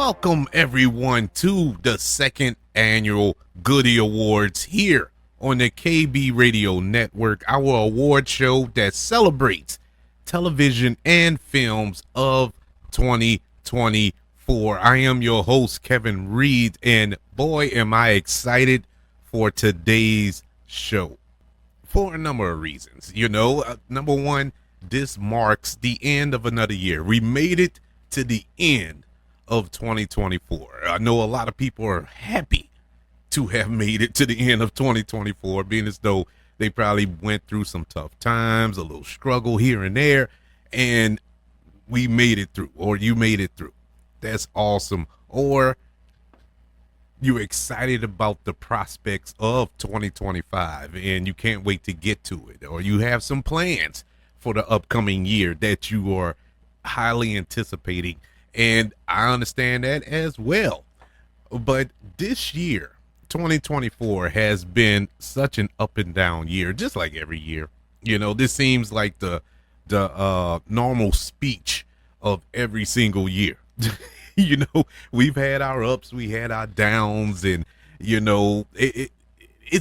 Welcome everyone to the second annual Goodie Awards here on the KB Radio Network, our award show that celebrates television and films of 2024. I am your host, Kevin Reed, and boy, am I excited for today's show for a number of reasons. Number one, this marks the end of another year. We made it to the end of 2024. I know a lot of people are happy to have made it to the end of 2024, being as though they probably went through some tough times, a little struggle here and there, and we made it through, or you made it through. That's awesome. Or you're excited about the prospects of 2025 and you can't wait to get to it, or you have some plans for the upcoming year that you are highly anticipating, and I understand that as well. But this year, 2024, has been such an up and down year, just like every year. This seems like the normal speech of every single year. We've had our ups, we had our downs, and it's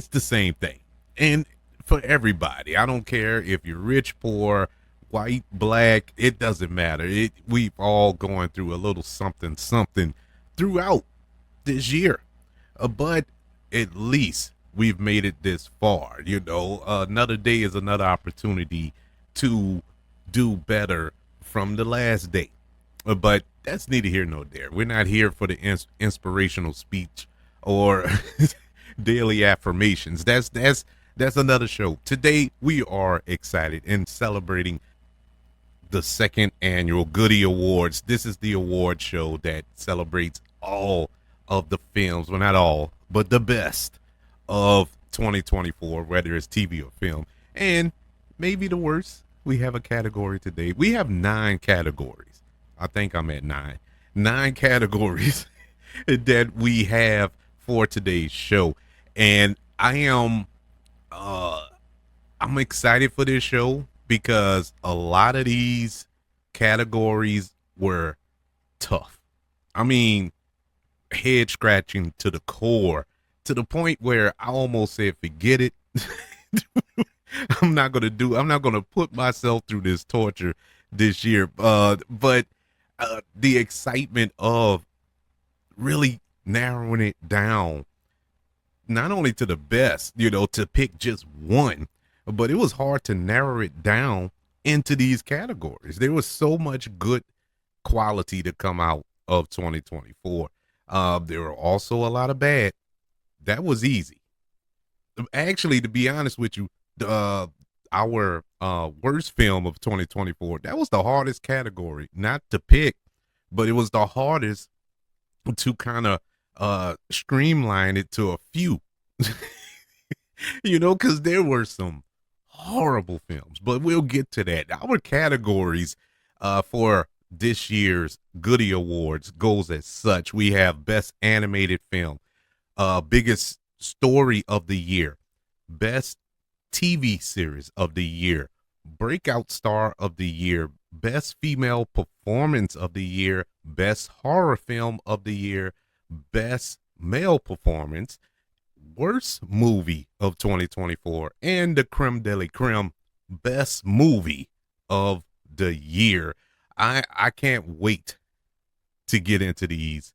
the same thing. And for everybody, I don't care if you're rich, poor, white, black, it doesn't matter. We've all gone through a little something throughout this year. But at least we've made it this far. Another day is another opportunity to do better from the last day. But that's neither here nor there. We're not here for the inspirational speech or daily affirmations. That's another show. Today we are excited and celebrating the second annual Goodie Awards. This is the award show that celebrates all of the films, well, not all, but the best of 2024, whether it's TV or film, and maybe the worst. We have a category today. We have 9 categories. I think I'm at 9 categories that we have for today's show, and I'm excited for this show because a lot of these categories were tough. I mean, head scratching to the core, to the point where I almost said, forget it. I'm not going to put myself through this torture this year. But the excitement of really narrowing it down, not only to the best, to pick just one, but it was hard to narrow it down into these categories. There was so much good quality to come out of 2024. There were also a lot of bad. That was easy. Actually, to be honest with you, our worst film of 2024, that was the hardest category, not to pick, but it was the hardest to kind of streamline it to a few. Because there were some horrible films, but we'll get to that. Our categories for this year's Goodie Awards goes as such. We have Best Animated Film, Biggest Story of the Year, Best TV Series of the Year, Breakout Star of the Year, Best Female Performance of the Year, Best Horror Film of the Year, Best Male Performance, Worst Movie of 2024, and the creme de la creme, Best Movie of the Year. I can't wait to get into these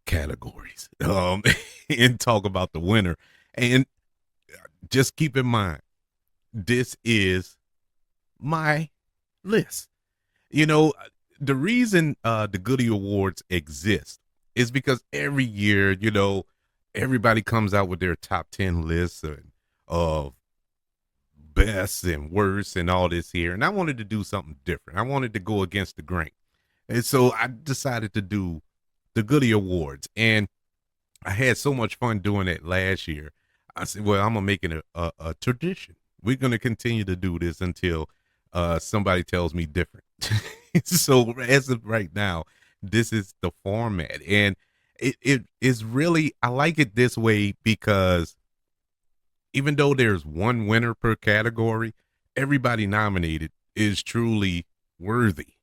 categories and talk about the winner. And just keep in mind, this is my list. The reason the Goodie Awards exist is because every year, everybody comes out with their top 10 lists of best and worst and all this here. And I wanted to do something different. I wanted to go against the grain. And so I decided to do the Goodie Awards. And I had so much fun doing it last year. I said, well, I'm going to make it a tradition. We're going to continue to do this until somebody tells me different. So as of right now, this is the format. And it is really, I like it this way because even though there's one winner per category, everybody nominated is truly worthy.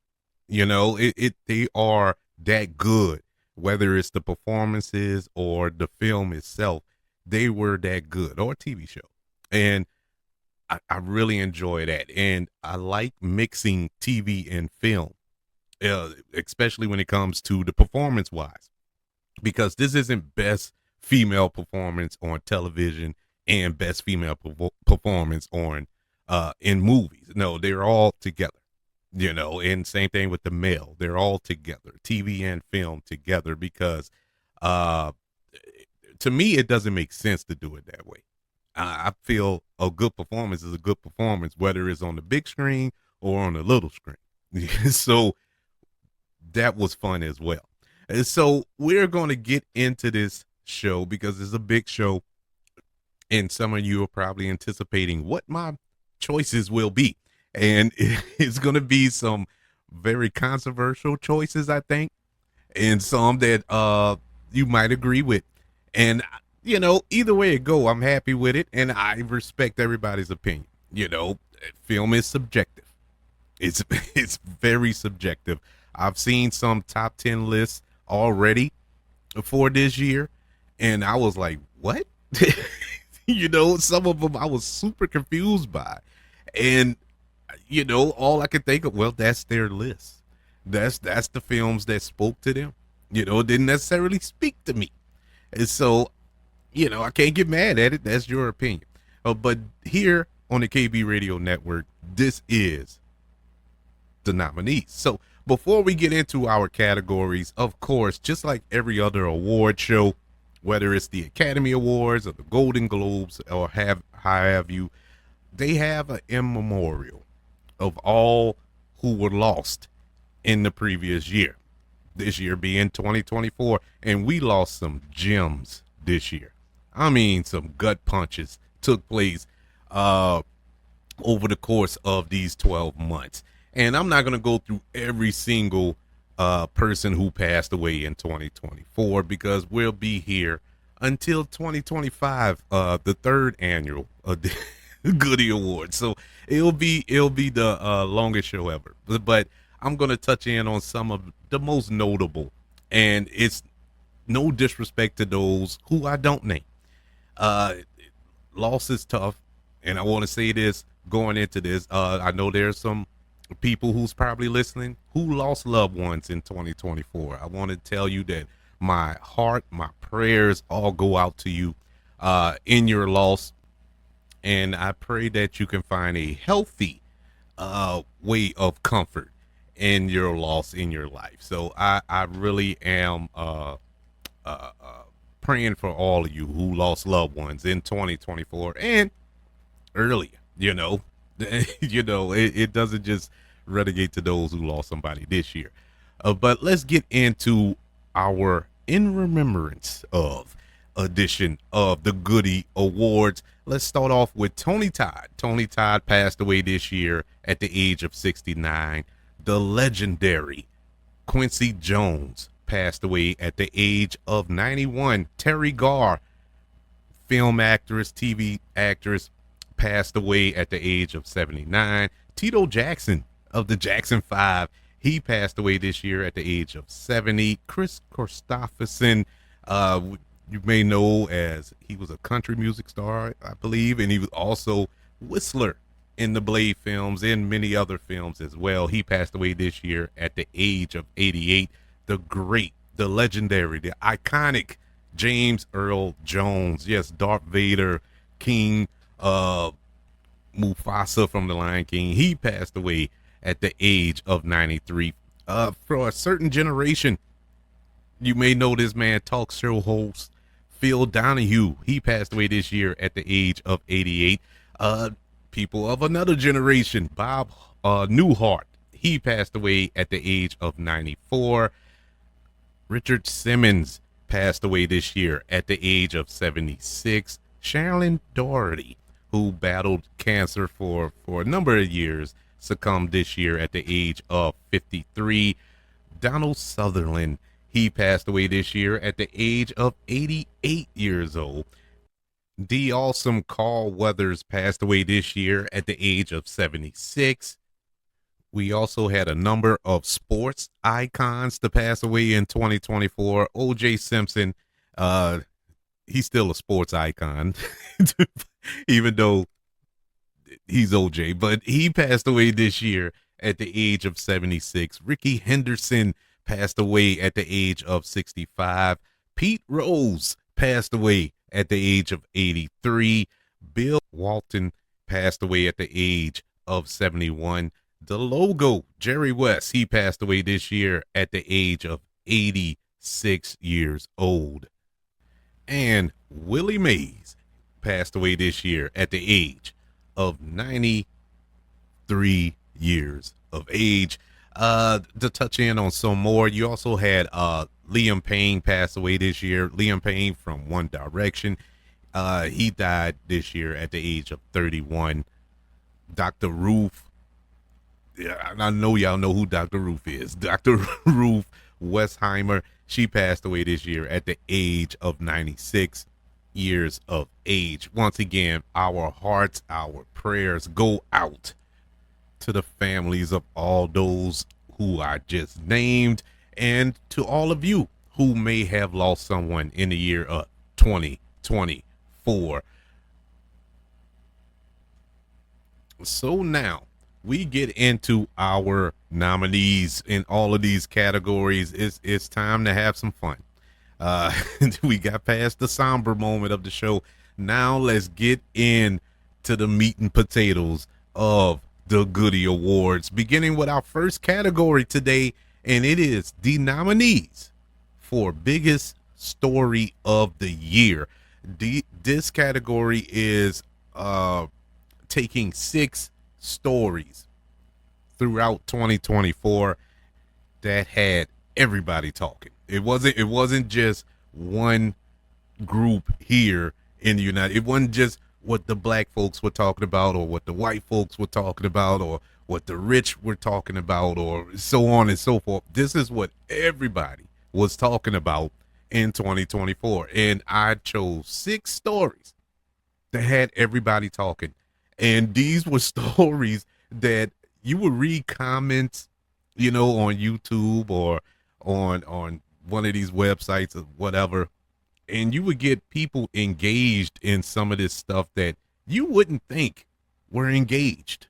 They are that good whether it's the performances or the film itself, they were that good, or TV show. And I really enjoy that. And I like mixing TV and film, especially when it comes to the performance wise, because this isn't best female performance on television and best female performance on in movies. No, they're all together, and same thing with the male. They're all together, TV and film together, because uh to me it doesn't make sense to do it that way. I feel a good performance is a good performance, whether it's on the big screen or on the little screen. So that was fun as well. And so we're going to get into this show because it's a big show, and some of you are probably anticipating what my choices will be. And it's going to be some very controversial choices, I think, and some that you might agree with. And either way it go, I'm happy with it, and I respect everybody's opinion. Film is subjective. It's it's very subjective. I've seen some top 10 lists already for this year, and I was like, what? Some of them I was super confused by. And all I could think of, well, that's their list. That's the films that spoke to them. It didn't necessarily speak to me. And so, I can't get mad at it. That's your opinion. But here on the KB Radio Network, this is the nominees. So before we get into our categories, of course, just like every other award show, whether it's the Academy Awards or the Golden Globes or have you, they have an immemorial of all who were lost in the previous year. This year being 2024, and we lost some gems this year. I mean, some gut punches took place over the course of these 12 months. And I'm not going to go through every single person who passed away in 2024, because we'll be here until 2025, the third annual Goodie Awards. So it'll be the longest show ever. But I'm going to touch in on some of the most notable, and it's no disrespect to those who I don't name. Loss is tough, and I want to say this going into this. I know there's some people who's probably listening who lost loved ones in 2024. I want to tell you that my heart, my prayers all go out to you in your loss, and I pray that you can find a healthy way of comfort in your loss in your life. So I really am praying for all of you who lost loved ones in 2024 and earlier. It doesn't just relegate to those who lost somebody this year. But let's get into our in remembrance of edition of the Goodie Awards. Let's start off with Tony Todd. Tony Todd passed away this year at the age of 69. The legendary Quincy Jones passed away at the age of 91. Terry Garr, film actress, TV actress, passed away at the age of 79. Tito Jackson of the Jackson 5, he passed away this year at the age of 70. Chris Christopherson, you may know as he was a country music star, I believe, and he was also Whistler in the Blade films and many other films as well. He passed away this year at the age of 88. The great, the legendary, the iconic James Earl Jones. Yes, Darth Vader, King Mufasa from The Lion King. He passed away at the age of 93. For a certain generation, you may know this man, talk show host Phil Donahue. He passed away this year at the age of 88. People of another generation, Bob Newhart. He passed away at the age of 94. Richard Simmons passed away this year at the age of 76. Sharon Doherty, who battled cancer for a number of years, succumbed this year at the age of 53. Donald Sutherland, he passed away this year at the age of 88 years old. The awesome Carl Weathers passed away this year at the age of 76. We also had a number of sports icons to pass away in 2024. O.J. Simpson, uh, he's still a sports icon, even though he's OJ, but he passed away this year at the age of 76. Ricky Henderson passed away at the age of 65. Pete Rose passed away at the age of 83. Bill Walton passed away at the age of 71. The logo, Jerry West, he passed away this year at the age of 86 years old. And Willie Mays passed away this year at the age of 93 years of age. To touch in on some more, you also had Liam Payne pass away this year. Liam Payne from One Direction. He died this year at the age of 31. Dr. Ruth. Yeah, I know y'all know who Dr. Ruth is. Dr. Ruth Westheimer. She passed away this year at the age of 96 years of age. Once again, our hearts, our prayers go out to the families of all those who I just named, and to all of you who may have lost someone in the year of 2024. So now we get into our nominees in all of these categories. It's time to have some fun. We got past the somber moment of the show. Now let's get into the meat and potatoes of the Goodie Awards, beginning with our first category today, and it is the nominees for biggest story of the year. This category is taking 6 stories throughout 2024 that had everybody talking. It wasn't just one group here in the United. It wasn't just what the black folks were talking about, or what the white folks were talking about, or what the rich were talking about, or so on and so forth. This is what everybody was talking about in 2024. And I chose 6 stories that had everybody talking. And these were stories that you would read comments, on YouTube or on one of these websites or whatever, and you would get people engaged in some of this stuff that you wouldn't think were engaged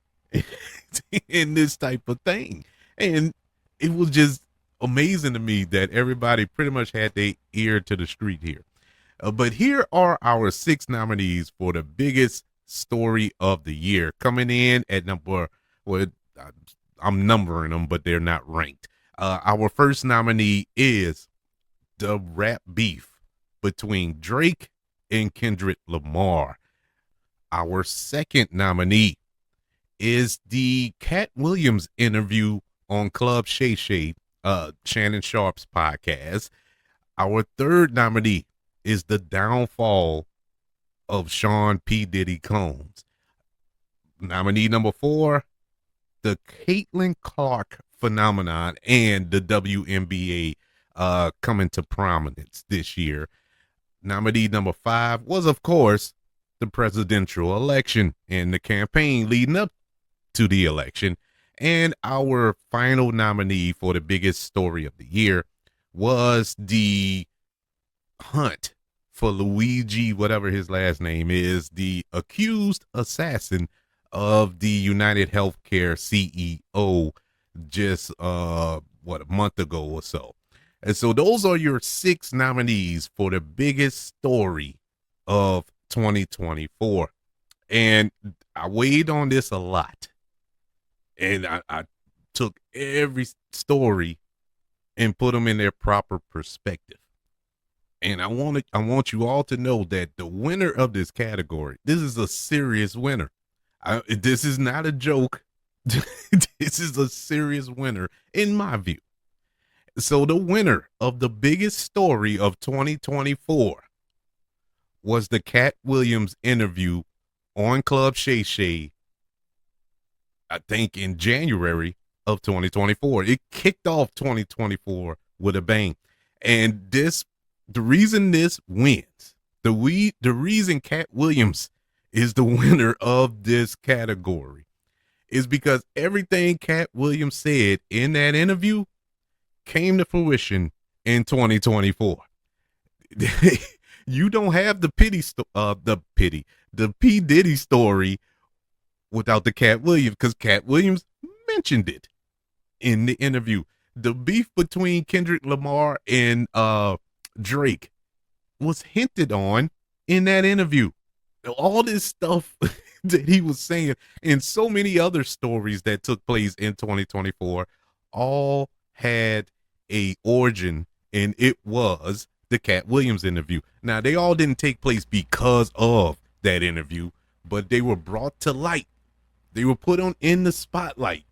in this type of thing. And it was just amazing to me that everybody pretty much had their ear to the street here. But here are our 6 nominees for the biggest story of the year. Coming in at number, well, I'm numbering them, but they're not ranked. Our first nominee is the rap beef between Drake and Kendrick Lamar. Our second nominee is the Cat Williams interview on Club Shay Shay, Shannon Sharp's podcast. Our third nominee is the downfall of Sean P. Diddy Combs. Nominee number 4, the Caitlin Clark phenomenon and the WNBA coming to prominence this year. Nominee number 5 was, of course, the presidential election and the campaign leading up to the election. And our final nominee for the biggest story of the year was the hunt for Luigi, whatever his last name is, the accused assassin of the United Healthcare CEO just, a month ago or so. And so those are your 6 nominees for the biggest story of 2024. And I weighed on this a lot. And I took every story and put them in their proper perspective. And I want you all to know that the winner of this category, this is a serious winner. This is not a joke. This is a serious winner in my view. So the winner of the biggest story of 2024 was the Cat Williams interview on Club Shay Shay, I think in January of 2024. It kicked off 2024 with a bang. And the reason this wins, the reason Cat Williams is the winner of this category is because everything Cat Williams said in that interview came to fruition in 2024. You don't have the the P Diddy story without the Cat Williams, because Cat Williams mentioned it in the interview. The beef between Kendrick Lamar and Drake was hinted on in that interview. All this stuff that he was saying and so many other stories that took place in 2024 all had a origin, and it was the Cat Williams interview. Now, they all didn't take place because of that interview, but they were brought to light. They were put on in the spotlight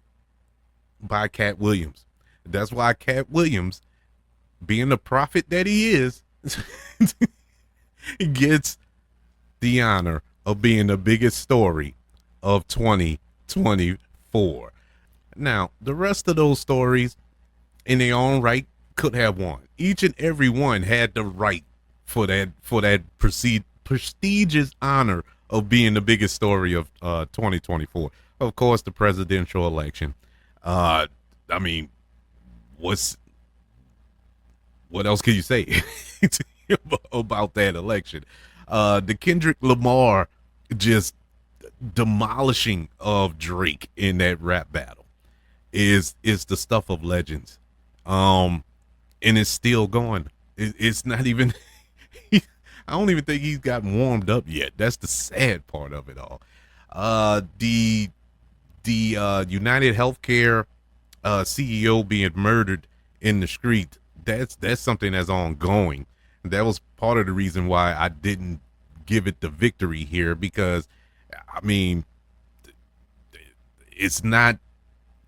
by Cat Williams. That's why Cat Williams, being the prophet that he is, gets the honor of being the biggest story of 2024. Now, the rest of those stories in their own right could have won. Each and every one had the right for that prestigious honor of being the biggest story of 2024. Of course, the presidential election. I mean, what else can you say about that election? The Kendrick Lamar just demolishing of Drake in that rap battle is the stuff of legends. And it's still going. It's not even I don't even think he's gotten warmed up yet. That's the sad part of it all. The United Healthcare CEO being murdered in the street, that's something that's ongoing. That was part of the reason why I didn't give it the victory here, because I mean, it's not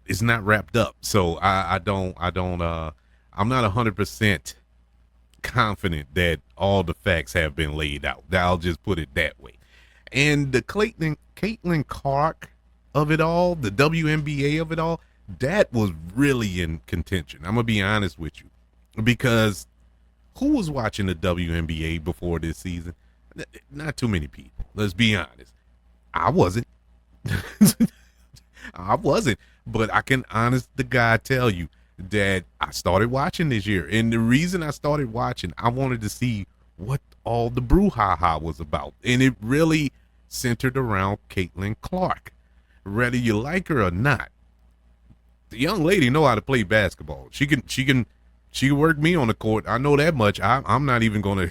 wrapped up. So I'm not 100% confident that all the facts have been laid out. I'll just put it that way. And the Caitlin Clark of it all, the WNBA of it all, that was really in contention. I'm gonna be honest with you, because who was watching the WNBA before this season? Not too many people. Let's be honest. I wasn't. I wasn't. But I can honest to God tell you that I started watching this year. And the reason I started watching, I wanted to see what all the brouhaha was about. And it really centered around Caitlin Clark. Whether you like her or not, the young lady know how to play basketball. She can work me on the court. I know that much. I'm not even gonna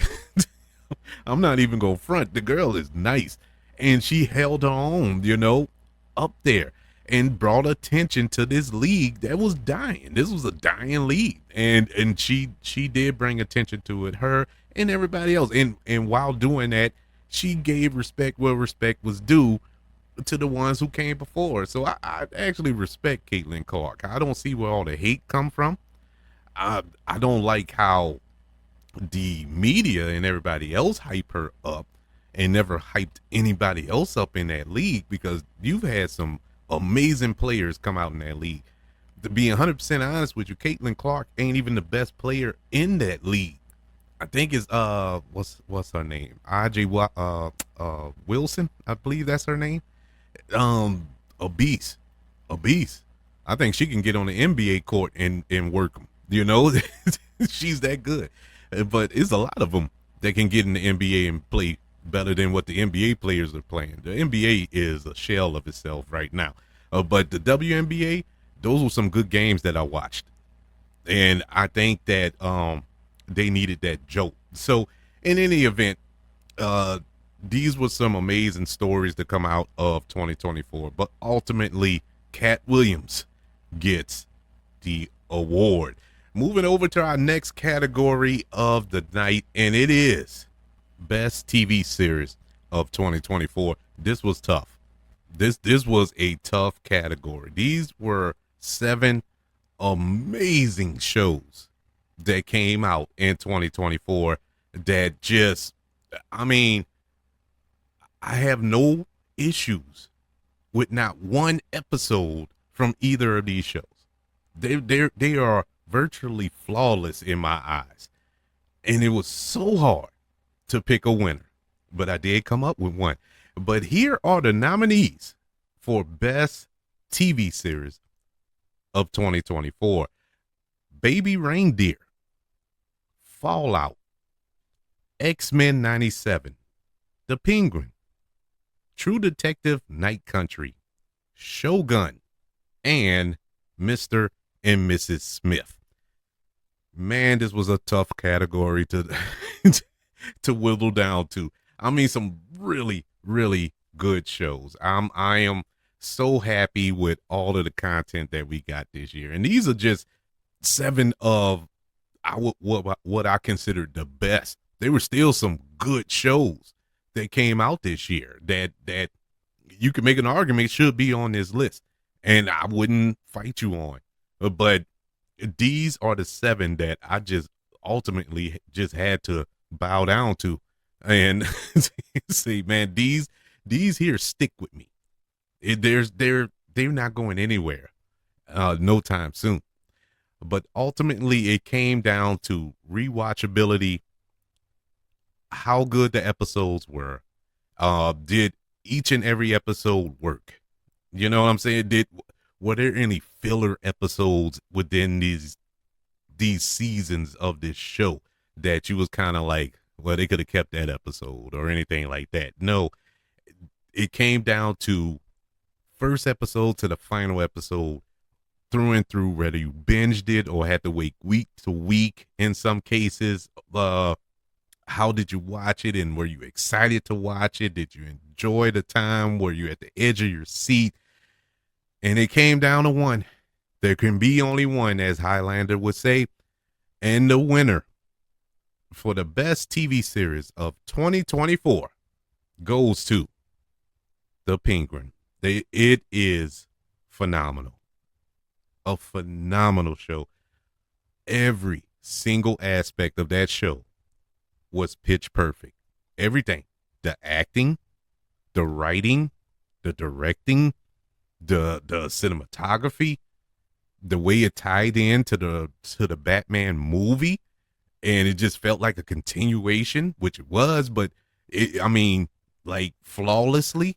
I'm not even gonna front. The girl is nice, and she held her own, up there, and brought attention to this league that was dying. This was a dying league, and she did bring attention to it. Her and everybody else, and while doing that, she gave respect where respect was due to the ones who came before her. So I actually respect Caitlin Clark. I don't see where all the hate come from. I don't like how the media and everybody else hype her up and never hyped anybody else up in that league, because you've had some amazing players come out in that league. To be 100% honest with you, Caitlin Clark ain't even the best player in that league. I think it's what's her name? Wilson, I believe that's her name. A beast. I think she can get on the NBA court and work them. She's that good. But it's a lot of them that can get in the NBA and play better than what the NBA players are playing. The NBA is a shell of itself right now. But the WNBA, those were some good games that I watched. And I think that they needed that jolt. So in any event, these were some amazing stories to come out of 2024. But ultimately, Cat Williams gets the award. Moving over to our next category of the night, and it is Best TV Series of 2024. This was tough. This was a tough category. These were 7 amazing shows that came out in 2024 that just, I have no issues with not one episode from either of these shows. They are virtually flawless in my eyes. And it was so hard to pick a winner, but I did come up with one. But here are the nominees for Best TV series of 2024. Baby Reindeer, Fallout, X-Men 97, The Penguin, True Detective Night Country, Shogun, and Mr. and Mrs. Smith. Man, this was a tough category to to whittle down to. I mean, some really, really good shows. I am so happy with all of the content that we got this year, and these are just 7 of what I considered the best. There were still some good shows that came out this year that you could make an argument should be on this list, and I wouldn't fight you on. But these are the 7 that I just ultimately just had to bow down to, and see, man, these here stick with me. They're not going anywhere, no time soon. But ultimately, it came down to rewatchability, how good the episodes were. Did each and every episode work? You know what I'm saying? Were there any filler episodes within these seasons of this show that you was kind of like, well, they could have kept that episode or anything like that? No, it came down to first episode to the final episode, through and through, whether you binged it or had to wait week to week in some cases. How did you watch it, and were you excited to watch it? Did you enjoy the time? Were you at the edge of your seat? And it came down to one. There can be only one, as Highlander would say. And the winner for the best TV series of 2024 goes to The Penguin. It is phenomenal. A phenomenal show. Every single aspect of that show was pitch perfect. Everything. The acting, the writing, the directing, the cinematography, the way it tied in to the Batman movie, and it just felt like a continuation, which it was, but I mean, like, flawlessly,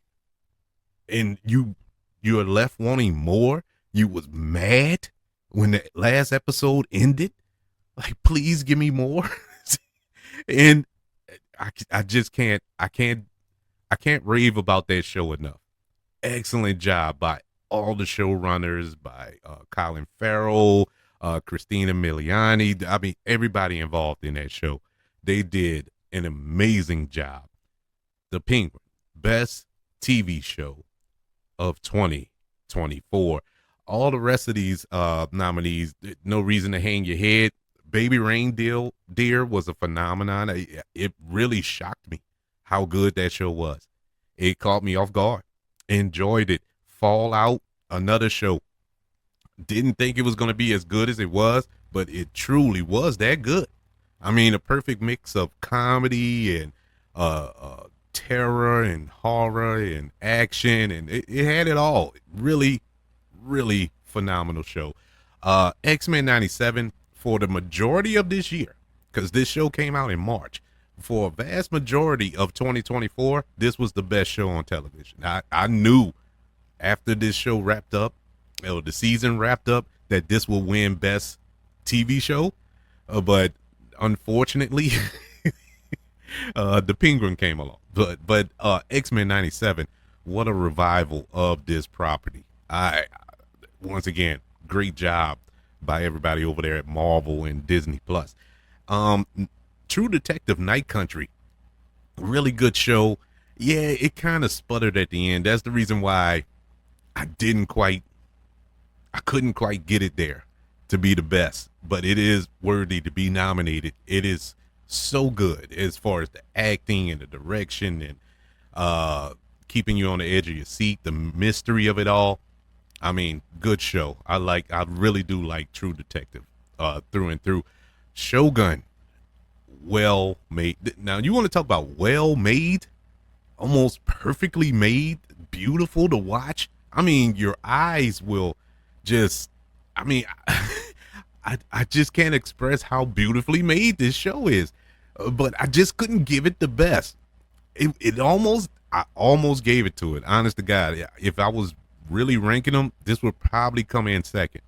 and you're left wanting more. You was mad when the last episode ended, like, please give me more. And I just can't rave about that show enough. Excellent job by all the showrunners, by Colin Farrell, Christina Miliani. I mean, everybody involved in that show. They did an amazing job. The Penguin, best TV show of 2024. All the rest of these nominees, no reason to hang your head. Baby Reindeer was a phenomenon. It really shocked me how good that show was. It caught me off guard. Enjoyed it. Fallout, another show. Didn't think it was going to be as good as it was, but it truly was that good. I mean, a perfect mix of comedy and terror and horror and action, and it had it all. Really, really phenomenal show. X-Men 97, for the majority of this year, because this show came out in March, for a vast majority of 2024, this was the best show on television. I knew after this show wrapped up, or the season wrapped up, that this will win best TV show, but unfortunately, The Penguin came along. But X-Men 97, what a revival of this property. Once again, great job by everybody over there at Marvel and Disney Plus. True Detective Night Country, really good show. Yeah, it kind of sputtered at the end. That's the reason why I couldn't quite get it there to be the best, but it is worthy to be nominated. It is so good as far as the acting and the direction and keeping you on the edge of your seat, the mystery of it all. I mean, good show. I really do like True Detective through and through. Shogun, well made. Now, you want to talk about well made, almost perfectly made, beautiful to watch. I mean, your eyes will just, I mean, I just can't express how beautifully made this show is, but I just couldn't give it the best. I almost gave it to it, honest to God. If I was really ranking them, this would probably come in second.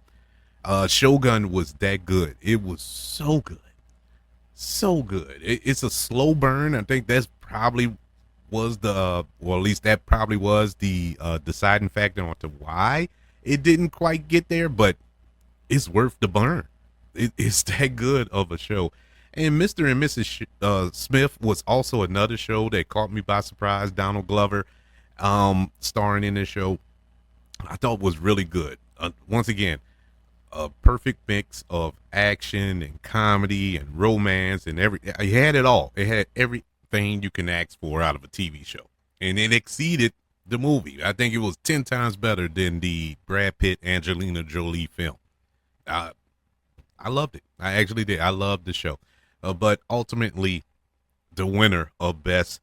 Shogun was that good. It was so good. So good. It's a slow burn. I think that's probably was the, well, at least that probably was the deciding factor onto why it didn't quite get there, but it's worth the burn. It's that good of a show. And Mr. and Mrs. Smith was also another show that caught me by surprise. Donald Glover starring in this show. I thought was really good. Once again, a perfect mix of action and comedy and romance and it had it all. It had everything you can ask for out of a TV show. And it exceeded the movie. I think it was 10 times better than the Brad Pitt Angelina Jolie film. I loved it. I actually did. I loved the show. But ultimately, the winner of Best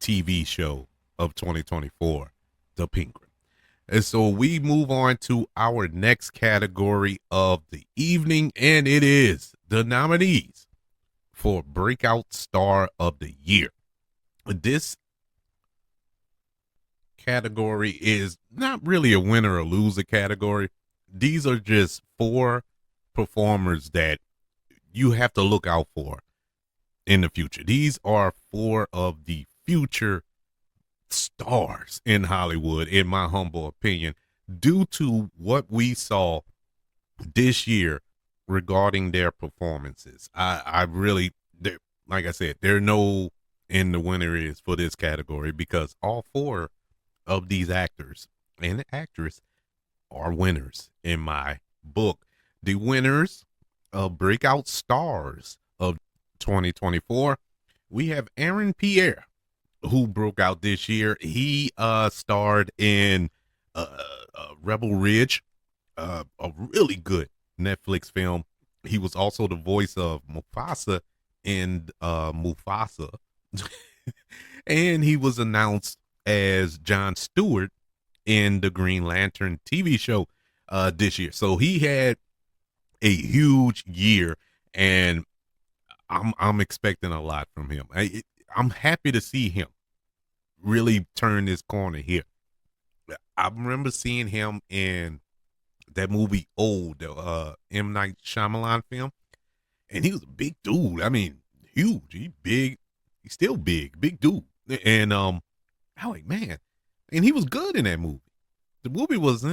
TV Show of 2024, The Penguin. And so we move on to our next category of the evening, and it is the nominees for Breakout Star of the Year. This category is not really a winner or loser category. These are just 4 performers that you have to look out for in the future. These are 4 of the future stars in Hollywood, in my humble opinion, due to what we saw this year regarding their performances. I really, like I said, there are no in the winner is for this category because all 4 of these actors and actress are winners in my book. The winners of Breakout Stars of 2024, we have Aaron Pierre, who broke out this year. He starred in Rebel Ridge, a really good Netflix film. He was also the voice of Mufasa in Mufasa. And he was announced as Jon Stewart in the Green Lantern TV show this year. So he had a huge year, and I'm expecting a lot from him. I'm happy to see him really turn this corner here. I remember seeing him in that movie Old, the M. Night Shyamalan film, and he was a big dude. I mean, huge. He big. He's still big dude. And I'm like, man, and he was good in that movie. The movie was,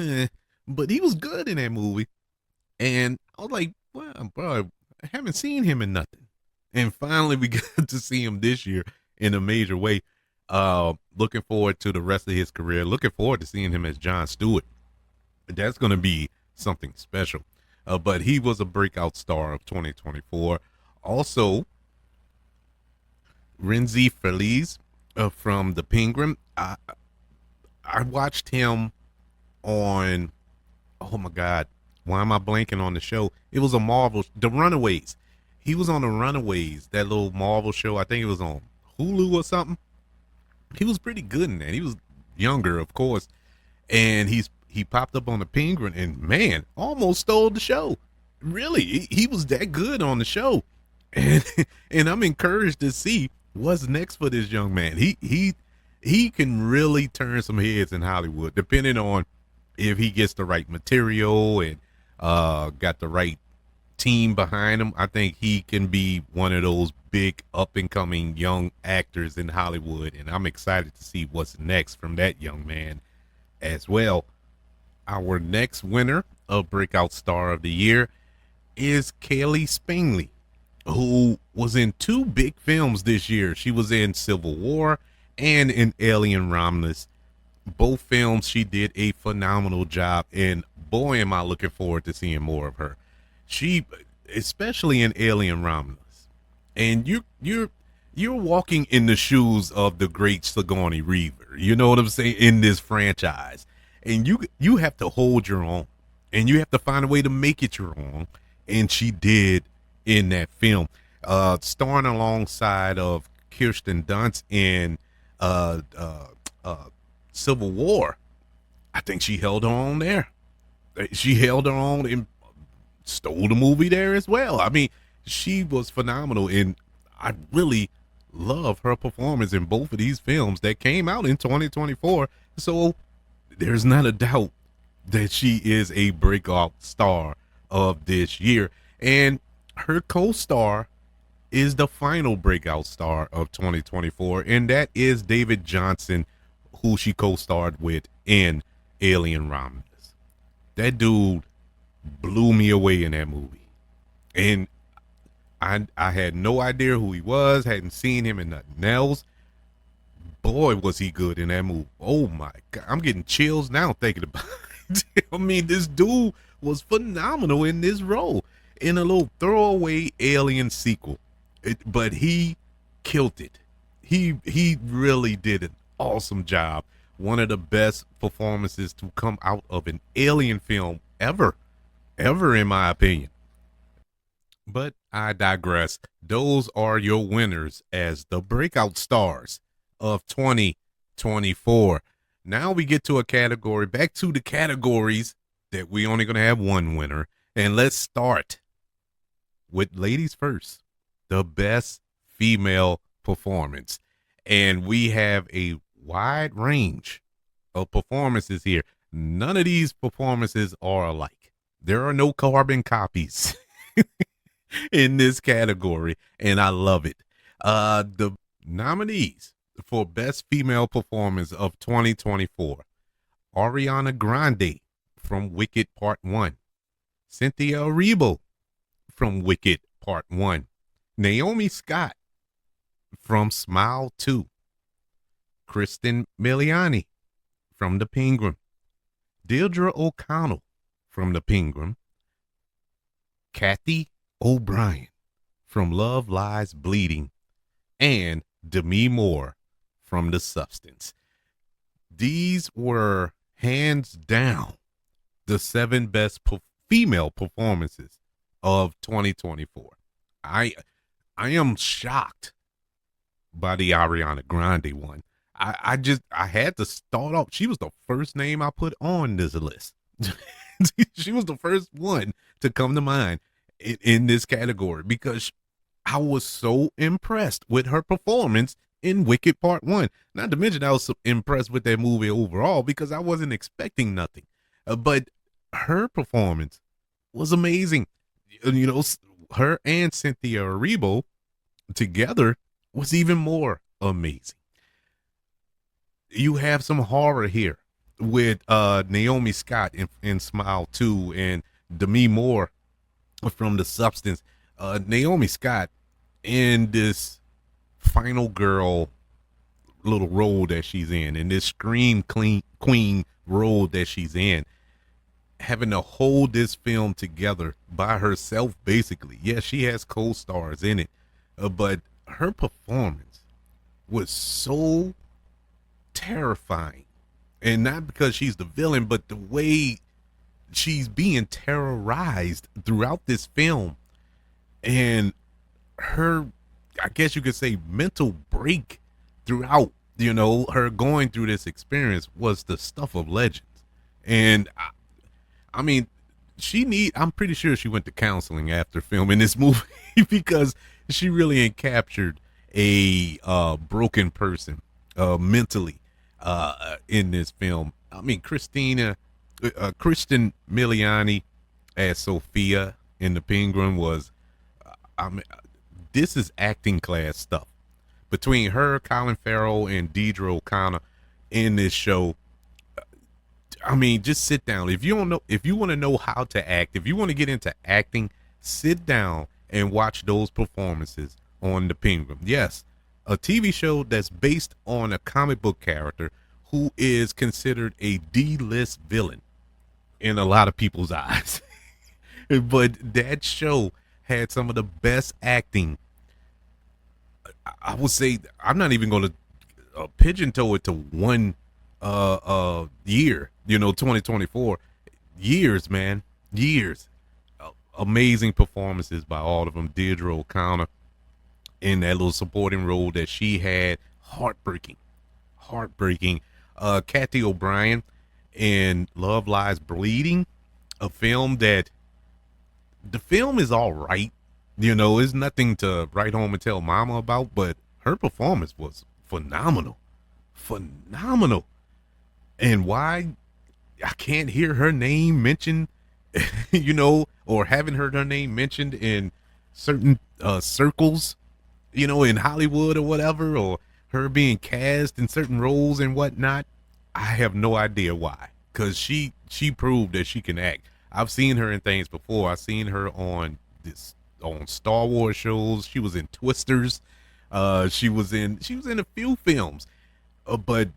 but he was good in that movie. And I was like, well, bro, I haven't seen him in nothing. And finally, we got to see him this year in a major way. Looking forward to the rest of his career. Looking forward to seeing him as Jon Stewart. That's going to be something special. But he was a breakout star of 2024. Also, Renzi Feliz from The Penguin. I watched him on, oh my God, why am I blanking on the show? It was a Marvel, The Runaways. He was on The Runaways, that little Marvel show. I think it was on Hulu or something. He was pretty good in that. He was younger, of course, and he popped up on The Penguin, and man, almost stole the show. Really, he was that good on the show, and I'm encouraged to see what's next for this young man. He can really turn some heads in Hollywood, depending on if he gets the right material and got the right team behind him. I think he can be one of those big up and coming young actors in Hollywood, and I'm excited to see what's next from that young man as well. Our next winner of Breakout Star of the Year is Kaylee Spangley, who was in 2 big films this year. She was in Civil War and in Alien Romulus. Both films she did a phenomenal job, and boy am I looking forward to seeing more of her. She, especially in Alien Romulus, and you're walking in the shoes of the great Sigourney Weaver. You know what I'm saying, in this franchise, and you have to hold your own, and you have to find a way to make it your own, and she did in that film, starring alongside of Kirsten Dunst in Civil War. I think she held her own there. She held her own and stole the movie there as well. I mean, she was phenomenal, and I really love her performance in both of these films that came out in 2024. So there's not a doubt that she is a breakout star of this year. And her co-star is the final breakout star of 2024, and that is David Johnson, who she co-starred with in Alien Romulus. That dude blew me away in that movie. And I had no idea who he was, hadn't seen him in nothing else. Boy, was he good in that movie. Oh my God. I'm getting chills now thinking about it. I mean, this dude was phenomenal in this role in a little throwaway Alien sequel. But he killed it. He really did an awesome job. One of the best performances to come out of an Alien film ever, in my opinion. But I digress. Those are your winners as the breakout stars of 2024. Now we get to a category, back to the categories that we only going to have one winner. And let's start with ladies first, the best female performance. And we have a wide range of performances here. None of these performances are alike. There are no carbon copies in this category, and I love it. The nominees for Best Female Performance of 2024: Ariana Grande from Wicked Part 1, Cynthia Erivo from Wicked Part 1, Naomi Scott from Smile 2, Kristen Miliani from The Penguin, Deirdre O'Connell from The Penguin, Kathy O'Brien from Love Lies Bleeding, and Demi Moore from The Substance. These were hands down the 7 best female performances of 2024. I am shocked by the Ariana Grande one. I had to start off. She was the first name I put on this list. She was the first one to come to mind in this category because I was so impressed with her performance in Wicked Part 1. Not to mention I was so impressed with that movie overall because I wasn't expecting nothing. But her performance was amazing. You know, her and Cynthia Erivo together was even more amazing. You have some horror here with Naomi Scott in Smile 2 and Demi Moore from The Substance. Naomi Scott in this final girl little role that she's in this scream queen role that she's in, having to hold this film together by herself, basically. Yes, she has co-stars in it, but her performance was so terrifying. And not because she's the villain, but the way she's being terrorized throughout this film. And her, I guess you could say, mental break throughout, you know, her going through this experience was the stuff of legends. And I mean, I'm pretty sure she went to counseling after filming this movie because she really captured a broken person mentally in this film. I mean, Kristen Miliani as Sophia in The Penguin was, I mean, this is acting class stuff. Between her, Colin Farrell, and Deirdre O'Connell in this show, I mean, just sit down. If you want to know how to act, if you want to get into acting, sit down and watch those performances on The Penguin. Yes, a TV show that's based on a comic book character who is considered a D-list villain in a lot of people's eyes. But that show had some of the best acting. I would say, I'm not even going to pigeon-toe it to one year, 2024. Years, man. Years. Amazing performances by all of them. Deirdre O'Connell in that little supporting role that she had. Heartbreaking. Kathy O'Brien in Love Lies Bleeding, a film that the film is all right. It's nothing to write home and tell mama about, but her performance was phenomenal. And why I can't hear her name mentioned, or haven't heard her name mentioned in certain circles, in Hollywood or whatever, or her being cast in certain roles and whatnot. I have no idea why, because she proved that she can act. I've seen her in things before. I've seen her on Star Wars shows. She was in Twisters. She was in a few films. But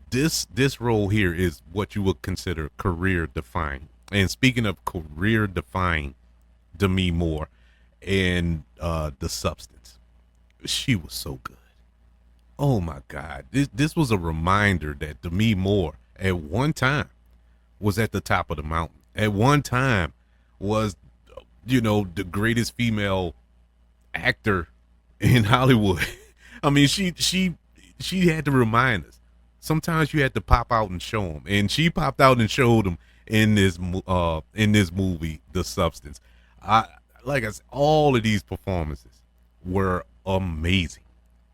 this role here is what you would consider career defining. And speaking of career defining, Demi Moore and The Substance, she was so good. Oh my God, this was a reminder that Demi Moore at one time was at the top of the mountain. At one time was the greatest female actor in Hollywood. I mean, she had to remind us. Sometimes you had to pop out and show them, and she popped out and showed them in this movie, The Substance. I like I said, all of these performances were amazing,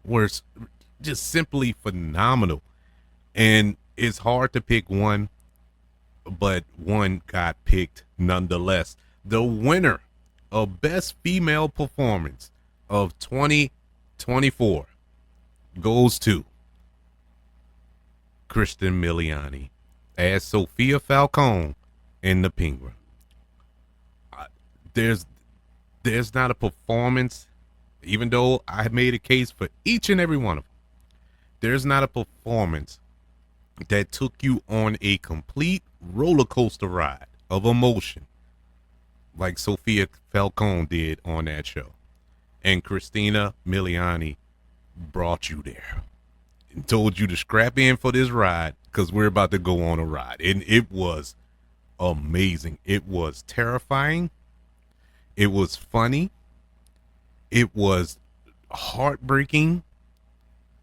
were just simply phenomenal, and it's hard to pick one, but one got picked nonetheless. The winner of Best Female Performance of 2024 goes to Kristen Miliani as Sophia Falcone in The Penguin. There's there's not a performance, even though I made a case for each and every one of them. There's not a performance that took you on a complete roller coaster ride of emotion like Sophia Falcone did on that show. And Christina Miliani brought you there and told you to scrap in for this ride because we're about to go on a ride. And it was amazing. It was terrifying. It was funny. It was heartbreaking.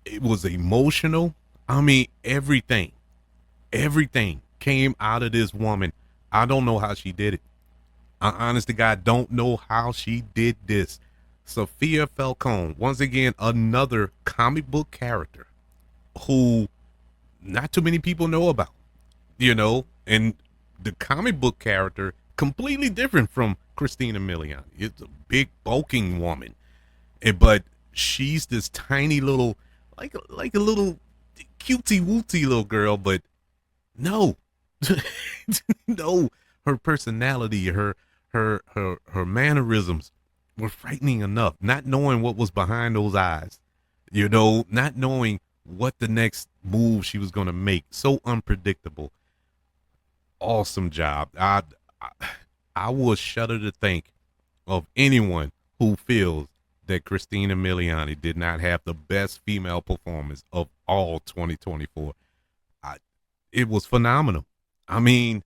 It was emotional. I mean, everything came out of this woman. I don't know how she did it. I honest to God don't know how she did this. Sophia Falcone, once again, another comic book character who not too many people know about, and the comic book character completely different from Christina Milian. It's a big bulking woman, but she's this tiny little, like a little cutesy wootsy little girl, but no, no, her personality, her mannerisms were frightening enough. Not knowing what was behind those eyes, not knowing what the next move she was going to make. So unpredictable. Awesome job. I will shudder to think of anyone who feels that Christina Miliani did not have the best female performance of all 2024. It was phenomenal. I mean,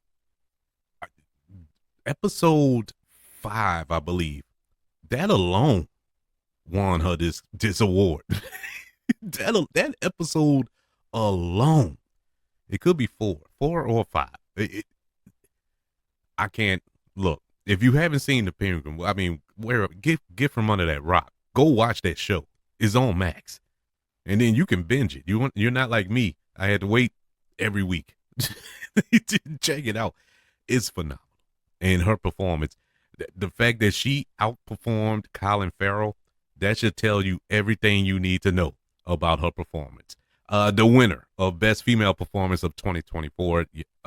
episode 5, I believe, that alone won her this award. that episode alone, it could be 4 or 5. I can't look. If you haven't seen The Penguin, I mean, get from under that rock. Go watch that show. It's on Max, and then you can binge it. You're not like me. I had to wait every week to check it out. It's phenomenal, and her performance, the fact that she outperformed Colin Farrell, that should tell you everything you need to know about her performance. The winner of Best Female Performance of 2024,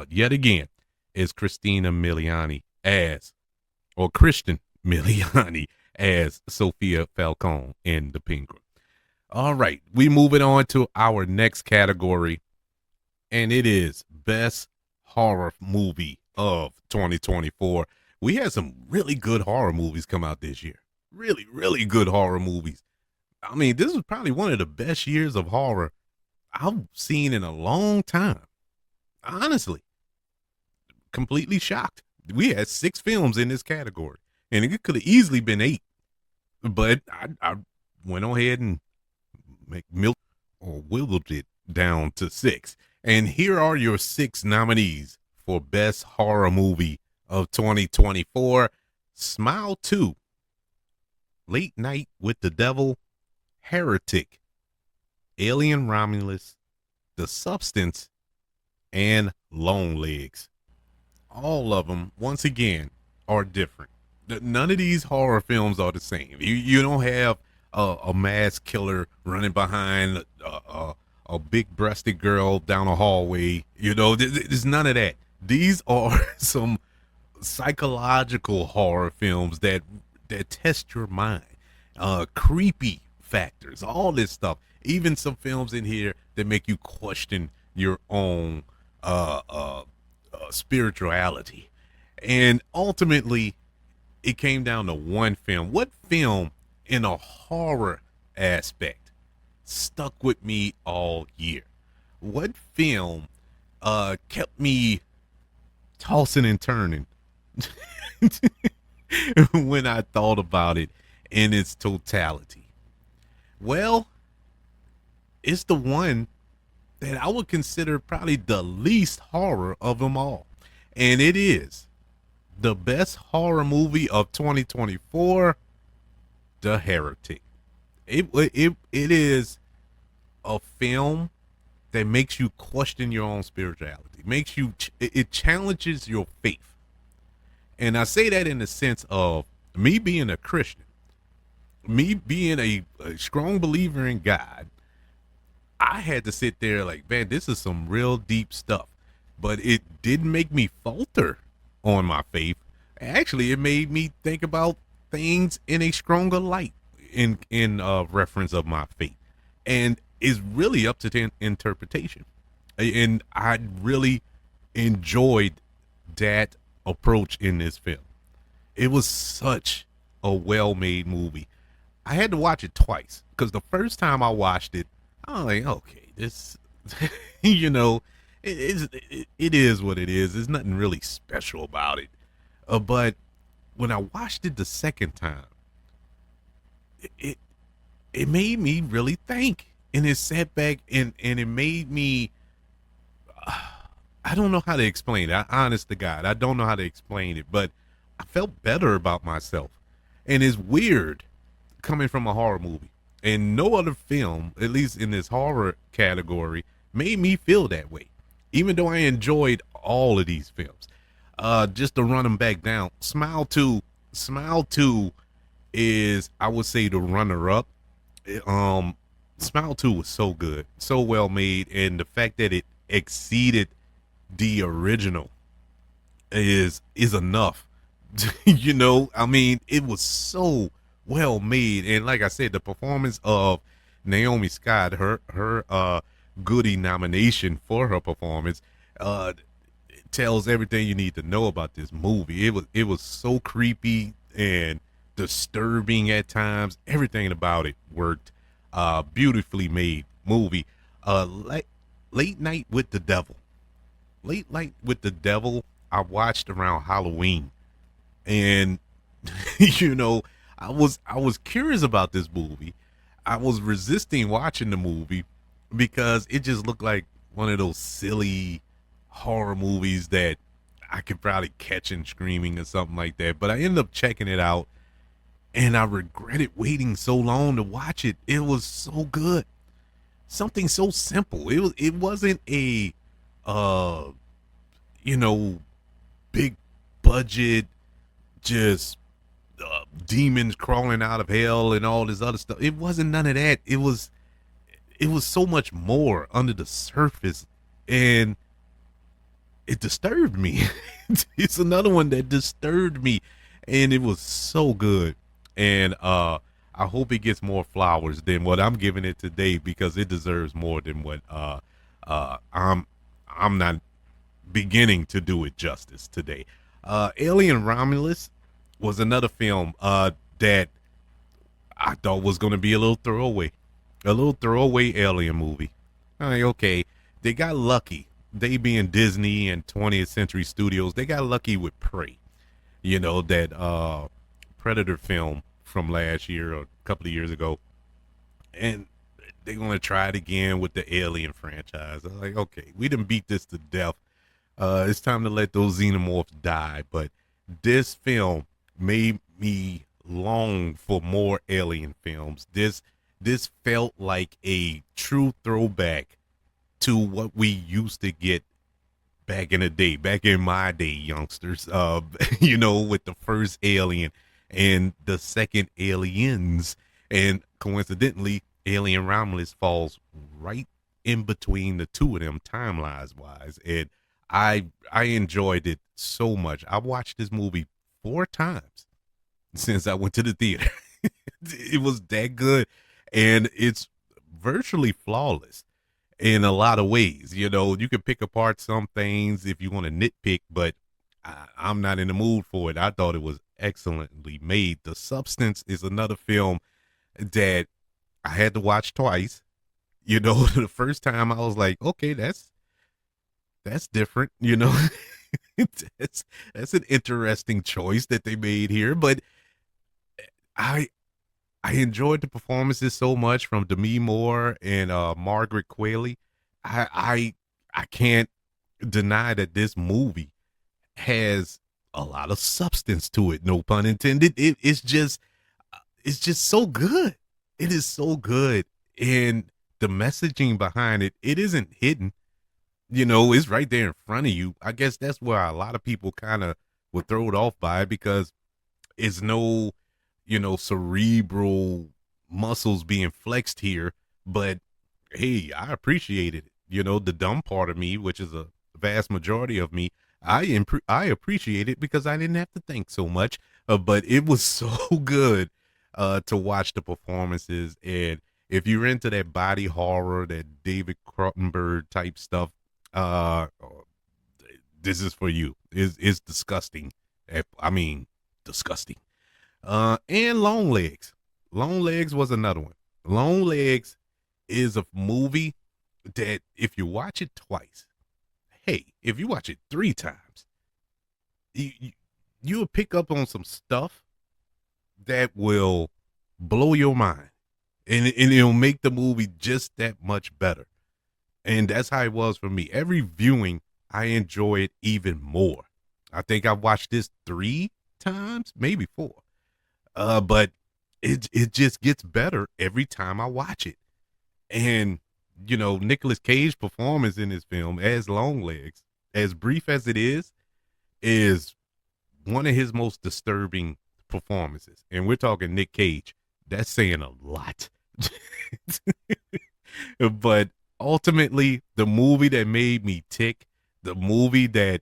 yet again, is Christina Miliani Christian Miliani as Sophia Falcone in The Penguin. All right, we moving on to our next category, and it is Best Horror Movie of 2024. We had some really good horror movies come out this year. Really, really good horror movies. I mean, this was probably one of the best years of horror I've seen in a long time. Honestly, completely shocked. We had 6 films in this category, and it could have easily been 8. But I went ahead and wiggled it down to 6. And here are your 6 nominees for Best Horror Movie of 2024. Smile 2, Late Night with the Devil, Heretic, Alien Romulus, The Substance, and Long Legs. All of them, once again, are different. None of these horror films are the same. You don't have a mass killer running behind a big breasted girl down a hallway. There's none of that. These are some psychological horror films that test your mind. Creepy factors, all this stuff. Even some films in here that make you question your own spirituality. And ultimately, it came down to one film. What film in a horror aspect stuck with me all year? What film kept me tossing and turning when I thought about it in its totality? Well, it's the one that I would consider probably the least horror of them all. And it is the best horror movie of 2024, The Heretic. It is a film that makes you question your own spirituality. It challenges your faith. And I say that in the sense of me being a Christian, me being a strong believer in God. I had to sit there like, man, this is some real deep stuff. But it didn't make me falter on my faith. Actually, it made me think about things in a stronger light in reference of my faith. And it's really up to the interpretation. And I really enjoyed that approach in this film. It was such a well-made movie. I had to watch it twice because the first time I watched it, I was like, okay, this, it is what it is. There's nothing really special about it. But when I watched it the second time, it it made me really think, and it sat back and it made me. I don't know how to explain it. Honest to God, I don't know how to explain it, but I felt better about myself, and it's weird coming from a horror movie. And no other film, at least in this horror category, made me feel that way. Even though I enjoyed all of these films, just to run them back down, Smile 2 is, I would say, the runner-up. Smile 2 was so good, so well made, and the fact that it exceeded the original is enough. I mean, it was so well made, and like I said, the performance of Naomi Scott, her Goodie nomination for her performance, tells everything you need to know about this movie. It was so creepy and disturbing at times. Everything about it worked. Beautifully made movie. Late Night with the Devil. Late Night with the Devil, I watched around Halloween, and I was curious about this movie. I was resisting watching the movie because it just looked like one of those silly horror movies that I could probably catch and screaming or something like that. But I ended up checking it out, and I regretted waiting so long to watch it. It was so good. Something so simple. It wasn't a big budget, just demons crawling out of hell and all this other stuff. It wasn't none of that. It was so much more under the surface, and it disturbed me. It's another one that disturbed me, and it was so good. And I hope it gets more flowers than what I'm giving it today, because it deserves more than what I'm not beginning to do it justice today. Alien Romulus was another film that I thought was going to be a little throwaway alien movie. I'm like, okay, they got lucky. They being Disney and 20th Century Studios, they got lucky with Prey. That Predator film from last year or a couple of years ago, and they're going to try it again with the Alien franchise. I'm like, okay, we done beat this to death. It's time to let those xenomorphs die. But this film made me long for more Alien films. This felt like a true throwback to what we used to get back in the day, back in my day, youngsters, you know, with the first Alien and the second Aliens. And coincidentally, Alien Romulus falls right in between the two of them timelines wise. And I enjoyed it so much. I watched this movie 4 times since I went to the theater. It was that good. And it's virtually flawless in a lot of ways. You know, you can pick apart some things if you want to nitpick, but I'm not in the mood for it. I thought it was excellently made. The Substance is another film that I had to watch twice. You know, the first time I was like, okay, that's different. You know, that's an interesting choice that they made here. But I I enjoyed the performances so much from Demi Moore and Margaret Qualley. I I I can't deny that this movie has a lot of substance to it. No pun intended. It's just so good. It is so good, and the messaging behind it, it isn't hidden. You know, it's right there in front of you. I guess that's where a lot of people kind of were thrown off by it because it's no, you know, cerebral muscles being flexed here. But hey, I appreciated it. You know, the dumb part of me, which is a vast majority of me, I appreciate it because I didn't have to think so much. But it was so good to watch the performances, and if you're into that body horror, that David Cronenberg type stuff, this is for you. It's disgusting. I mean, disgusting. And Long Legs. Long Legs was another one. Long Legs is a movie that if you watch it twice, hey, if you watch it 3 times, you you'll pick up on some stuff that will blow your mind, and it'll make the movie just that much better. And that's how it was for me. Every viewing, I enjoy it even more. I think I watched this 3 times, maybe 4. But it just gets better every time I watch it. And you know, Nicolas Cage performance in this film as Longlegs, as brief as it is one of his most disturbing performances. And we're talking Nick Cage. That's saying a lot. But ultimately, the movie that made me tick, the movie that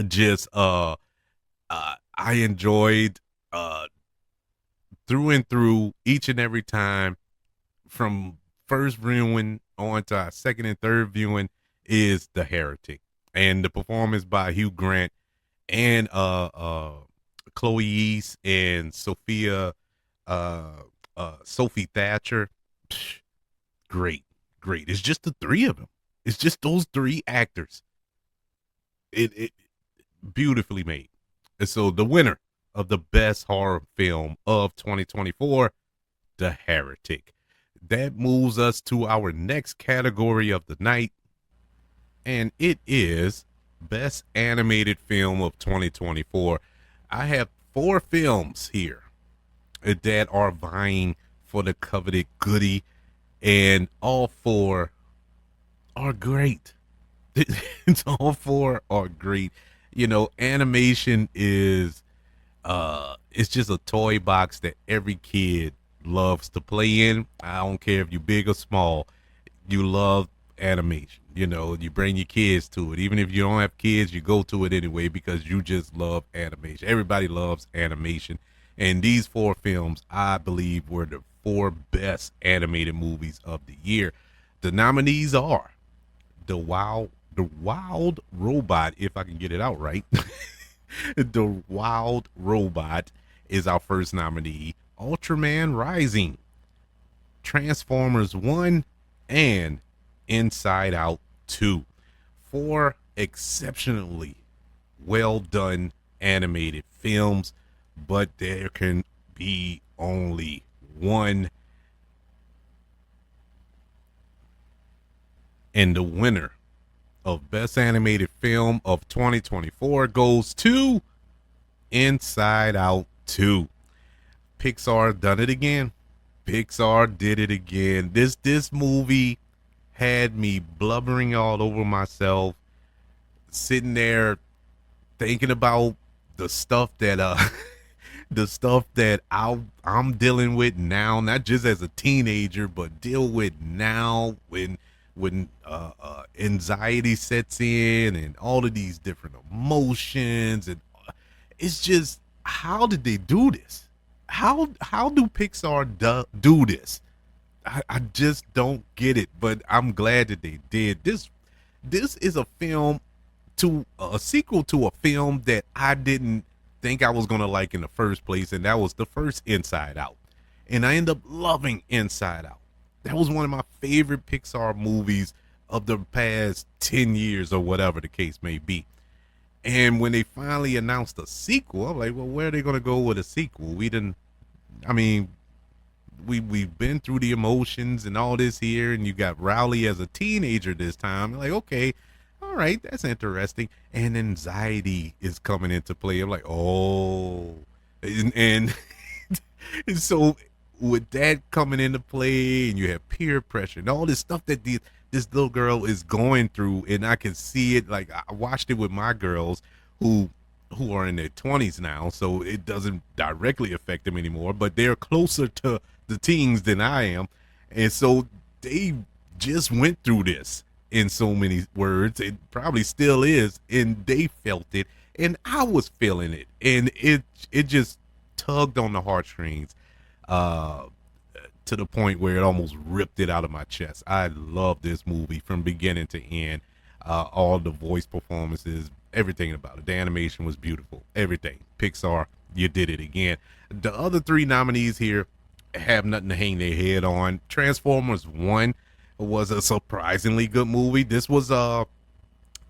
just I enjoyed through and through each and every time from first viewing on to our second and third viewing is The Heretic. And the performance by Hugh Grant and Chloe East and Sophie Thatcher. Psh, great, great. It's just the three of them. It's just those three actors. It beautifully made. And so the winner of the best horror film of 2024, The Heretic. That moves us to our next category of the night, and it is Best Animated Film of 2024. I have 4 films here that are vying for the coveted goodie, and all 4 are great. All 4 are great. You know, animation is it's just a toy box that every kid loves to play in. I don't care if you're big or small, you love animation. You know, you bring your kids to it. Even if you don't have kids, you go to it anyway because you just love animation. Everybody loves animation. And these 4 films, I believe, were the 4 best animated movies of the year. The nominees are the Wild Robot, if I can get it out right. The Wild Robot is our first nominee. Ultraman Rising, Transformers 1, and Inside Out 2. 4 exceptionally well done animated films, but there can be only one. And the winner of Best Animated Film of 2024 goes to Inside Out 2. Pixar done it again. Pixar did it again. This movie had me blubbering all over myself. sitting there thinking about the stuff that the stuff that I'm dealing with now, not just as a teenager, but deal with now when anxiety sets in and all of these different emotions, and it's just, how did they do this? How do Pixar do this? I just don't get it, but I'm glad that they did. This is a film to a sequel to a film that I didn't think I was gonna like in the first place, and that was the first Inside Out. And I ended up loving Inside Out. That was one of my favorite Pixar movies of the past 10 years or whatever the case may be. And when they finally announced a sequel, I'm like, well, where are they gonna go with a sequel? We didn't I mean, we've been through the emotions and all this here, and you got Rowley as a teenager this time. Like, okay, all right, that's interesting. And anxiety is coming into play. I'm like, oh, and and so with that coming into play, and you have peer pressure and all this stuff that this little girl is going through, and I can see it. Like, I watched it with my girls who are in their 20s now, so it doesn't directly affect them anymore, but they're closer to the teens than I am. And so they just went through this in so many words. It probably still is, and they felt it, and I was feeling it, and it just tugged on the heartstrings uh to the point where it almost ripped it out of my chest. I love this movie from beginning to end. All the voice performances, everything about it. The animation was beautiful. Everything. Pixar, you did it again. The other three nominees here have nothing to hang their head on. Transformers 1 was a surprisingly good movie. This was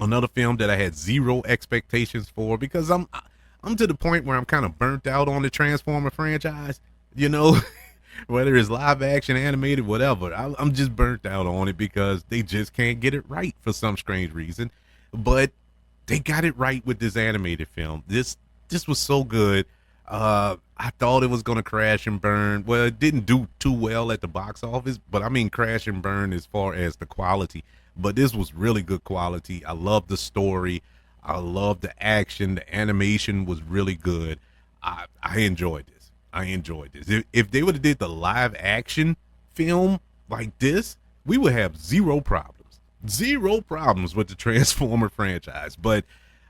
another film that I had zero expectations for, because I'm to the point where I'm kind of burnt out on the Transformer franchise. You know, whether it's live action, animated, whatever. I'm just burnt out on it because they just can't get it right for some strange reason. But they got it right with this animated film. This was so good. I thought it was gonna crash and burn. Well, it didn't do too well at the box office, but I mean crash and burn as far as the quality. But this was really good quality. I love the story. I love the action. The animation was really good. I enjoyed this. I enjoyed this. If they would have did the live action film like this, we would have zero problems. Zero problems with the Transformer franchise. But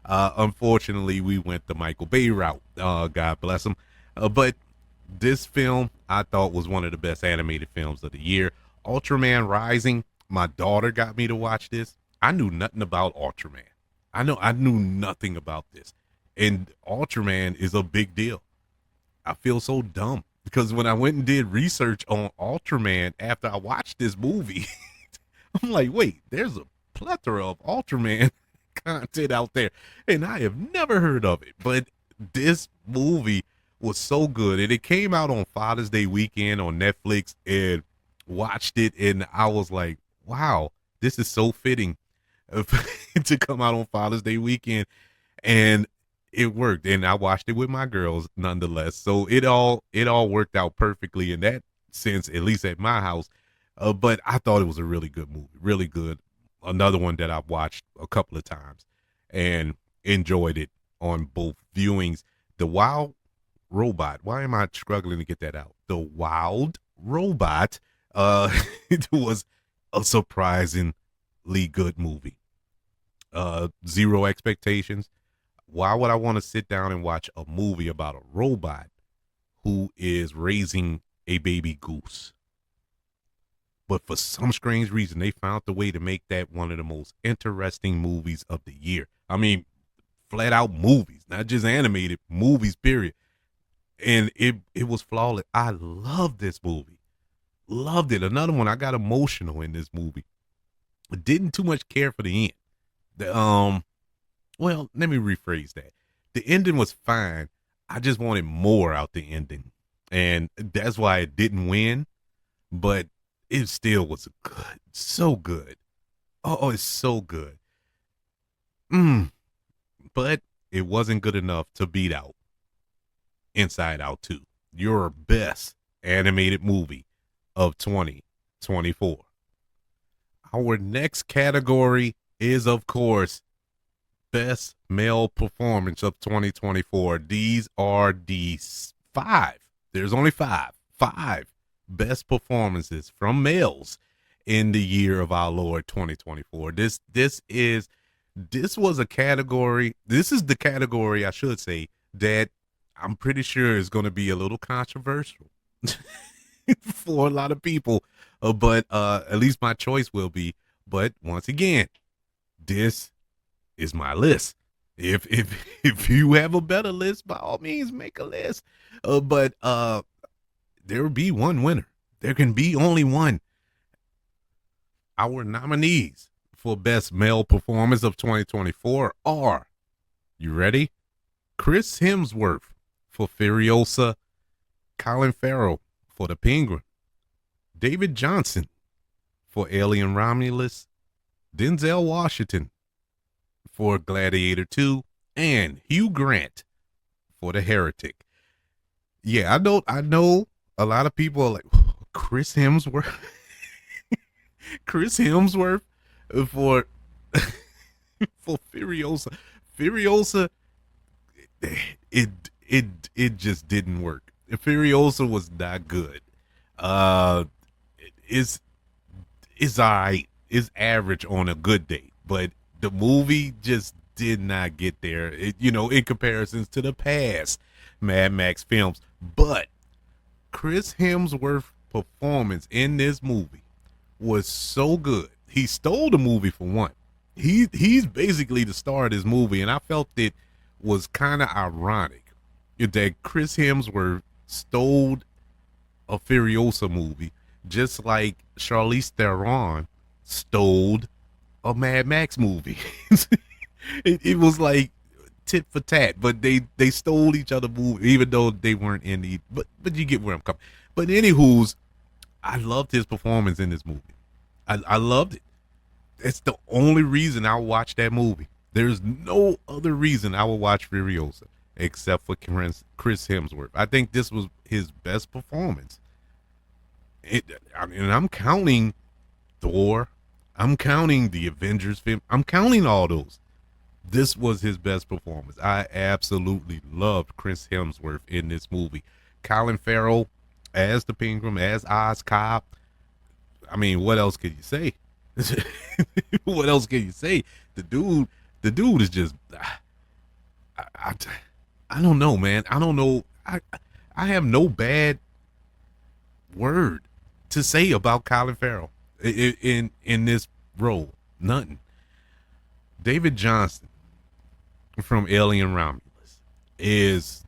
unfortunately, we went the Michael Bay route. God bless him. But this film, I thought, was one of the best animated films of the year. Ultraman Rising, my daughter got me to watch this. I knew nothing about Ultraman. I knew nothing about this. And Ultraman is a big deal. I feel so dumb because when I went and did research on Ultraman after I watched this movie, I'm like, wait, there's a plethora of Ultraman content out there, and I have never heard of it. But this movie was so good, and it came out on Father's Day weekend on Netflix, and watched it, and I was like, wow, this is so fitting to come out on Father's Day weekend. And it worked, and I watched it with my girls nonetheless. So it all worked out perfectly in that sense, at least at my house. But I thought it was a really good movie, really good. Another one that I've watched a couple of times and enjoyed it on both viewings. The Wild Robot. Why am I struggling to get that out? The Wild Robot. It was a surprisingly good movie. Zero expectations. Why would I want to sit down and watch a movie about a robot who is raising a baby goose? But for some strange reason, they found the way to make that one of the most interesting movies of the year. I mean, flat out movies, not just animated movies, period. And it was flawless. I love this movie. Loved it. Another one, I got emotional in this movie. Didn't too much care for the end. Well, let me rephrase that. The ending was fine. I just wanted more out the ending. And that's why it didn't win. But it still was good. So good. Oh, it's so good. But it wasn't good enough to beat out Inside Out 2. Your best animated movie of 2024. Our next category is, of course, best male performance of 2024. These are the five. There's only five best performances from males in the year of our Lord 2024. This was a category. This is the category, I should say, that I'm pretty sure is going to be a little controversial for a lot of people, but at least my choice will be. But once again, this is my list. If you have a better list, by all means, make a list. But there will be one winner. There can be only one. Our nominees for best male performance of 2024 are, you ready? Chris Hemsworth for Furiosa, Colin Farrell for The Penguin, David Johnson for Alien Romulus, Denzel Washington for Gladiator 2, and Hugh Grant for The Heretic. Yeah, I know a lot of people are like, Chris Hemsworth? Chris Hemsworth for for Furiosa. Furiosa, it just didn't work. Furiosa was not good. It's all right. It's average on a good day, but the movie just did not get there. In comparisons to the past Mad Max films. But Chris Hemsworth's performance in this movie was so good. He stole the movie for one. He's basically the star of this movie, and I felt it was kind of ironic that Chris Hemsworth stole a Furiosa movie, just like Charlize Theron stole a Mad Max movie. It was like tit for tat, but they stole each other movie, even though they weren't in the. But you get where I'm coming. But anywho's, I loved his performance in this movie. I loved it. It's the only reason I watched that movie. There's no other reason I would watch Furiosa except for Chris Hemsworth. I think this was his best performance. I'm counting Thor. I'm counting the Avengers film. I'm counting all those. This was his best performance. I absolutely loved Chris Hemsworth in this movie. Colin Farrell as the Penguin, as Oz Cobb. I mean, what else could you say? What else can you say? The dude is just. I don't know, man. I don't know. I have no bad word to say about Colin Farrell in this role. Nothing. David Johnson from Alien Romulus is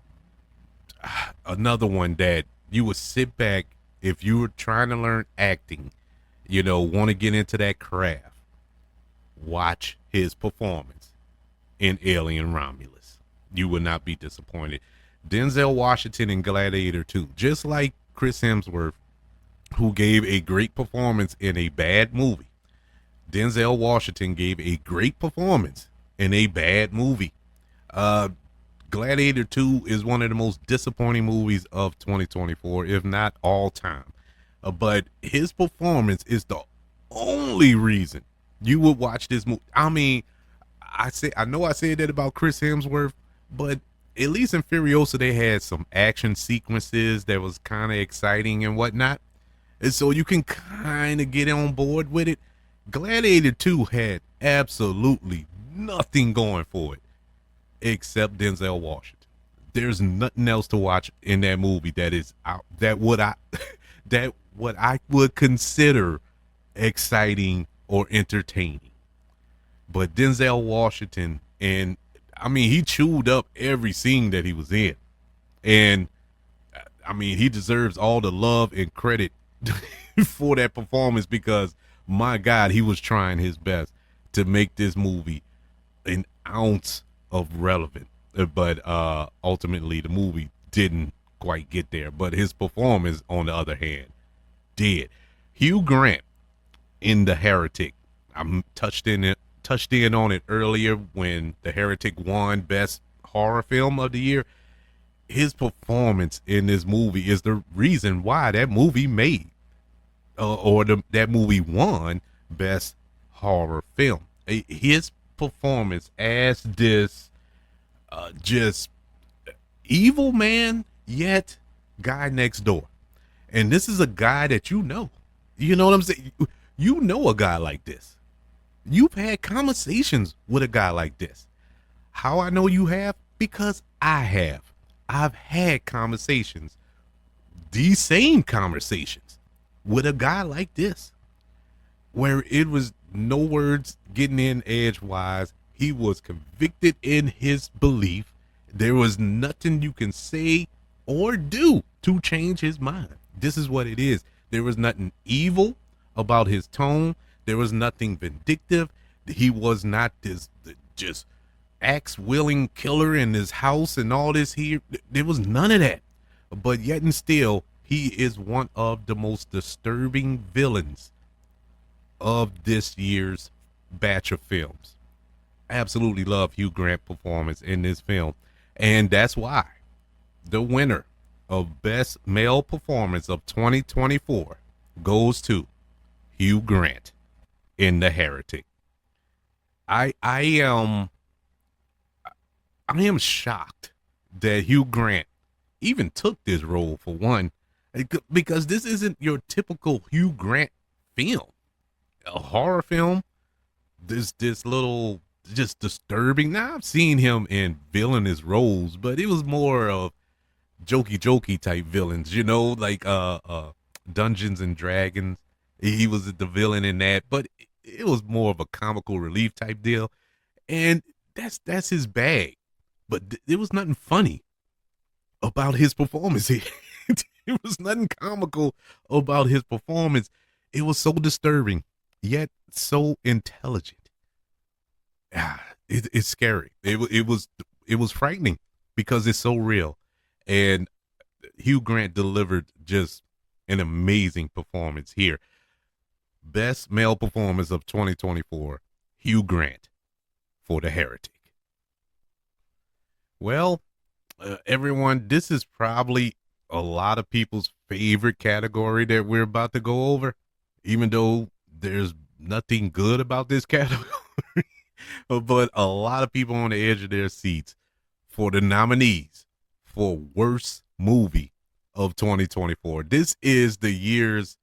another one that you would sit back if you were trying to learn acting, want to get into that craft. Watch his performance in Alien Romulus. You will not be disappointed. Denzel Washington in Gladiator 2, just like Chris Hemsworth, who gave a great performance in a bad movie. Denzel Washington gave a great performance in a bad movie. Gladiator 2 is one of the most disappointing movies of 2024, if not all time. But his performance is the only reason you would watch this movie. I mean, I know I said that about Chris Hemsworth, but at least in Furiosa they had some action sequences that was kind of exciting and whatnot, and so you can kind of get on board with it. Gladiator 2 had absolutely nothing going for it except Denzel Washington. There's nothing else to watch in that movie that is out, that what I would consider exciting or entertaining. But Denzel Washington, and I mean, he chewed up every scene that he was in, and I mean, he deserves all the love and credit for that performance, because my God, he was trying his best to make this movie an ounce of relevant. But ultimately, the movie didn't quite get there. But his performance, on the other hand, did. Hugh Grant in The Heretic. I touched in on it earlier when The Heretic won Best Horror Film of the Year. His performance in this movie is the reason why that movie made that movie won Best Horror Film. His performance as this just evil man, yet guy next door. And this is a guy that you know. You know what I'm saying? You know a guy like this. You've had conversations with a guy like this. How I know you have? Because I have. I've had conversations, these same conversations, with a guy like this, where it was no words getting in edgewise. He was convicted in his belief. There was nothing you can say or do to change his mind. This is what it is. There was nothing evil about his tone. There was nothing vindictive. He was not this just axe-wielding killer in his house and all this here. There was none of that. But yet and still, he is one of the most disturbing villains of this year's batch of films. Absolutely love Hugh Grant's performance in this film. And that's why the winner of Best Male Performance of 2024 goes to Hugh Grant in The Heretic. I am shocked that Hugh Grant even took this role, for one, because this isn't your typical Hugh Grant film. A horror film, this little just disturbing. Now I've seen him in villainous roles, but it was more of jokey type villains, you know, like Dungeons and Dragons. He was the villain in that, but it was more of a comical relief type deal, and that's his bag. But there was nothing funny about his performance here. There was nothing comical about his performance. It was so disturbing, yet so intelligent. It's scary. It was frightening because it's so real. And Hugh Grant delivered just an amazing performance here. Best Male Performance of 2024, Hugh Grant for The Heretic. Well, everyone, this is probably a lot of people's favorite category that we're about to go over, even though there's nothing good about this category. But a lot of people on the edge of their seats for the nominees for Worst Movie of 2024. This is the year's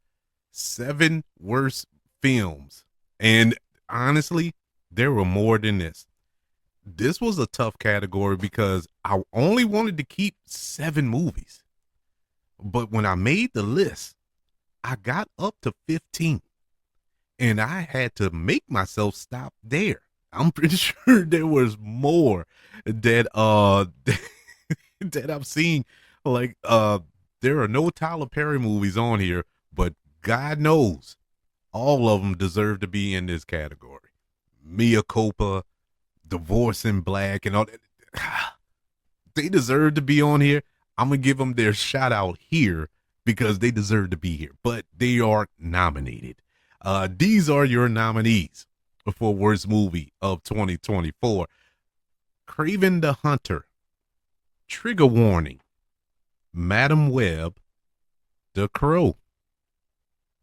7 worst films. And honestly, there were more than this. This was a tough category because I only wanted to keep 7 movies. But when I made the list, I got up to 15. And I had to make myself stop there. I'm pretty sure there was more that that I've seen. Like there are no Tyler Perry movies on here, but God knows all of them deserve to be in this category. Mia Culpa, Divorce in Black, and all that. They deserve to be on here. I'm gonna give them their shout out here because they deserve to be here, but they are nominated. These are your nominees for Worst Movie of 2024. Craven the Hunter, Trigger Warning, Madam Web, The Crow,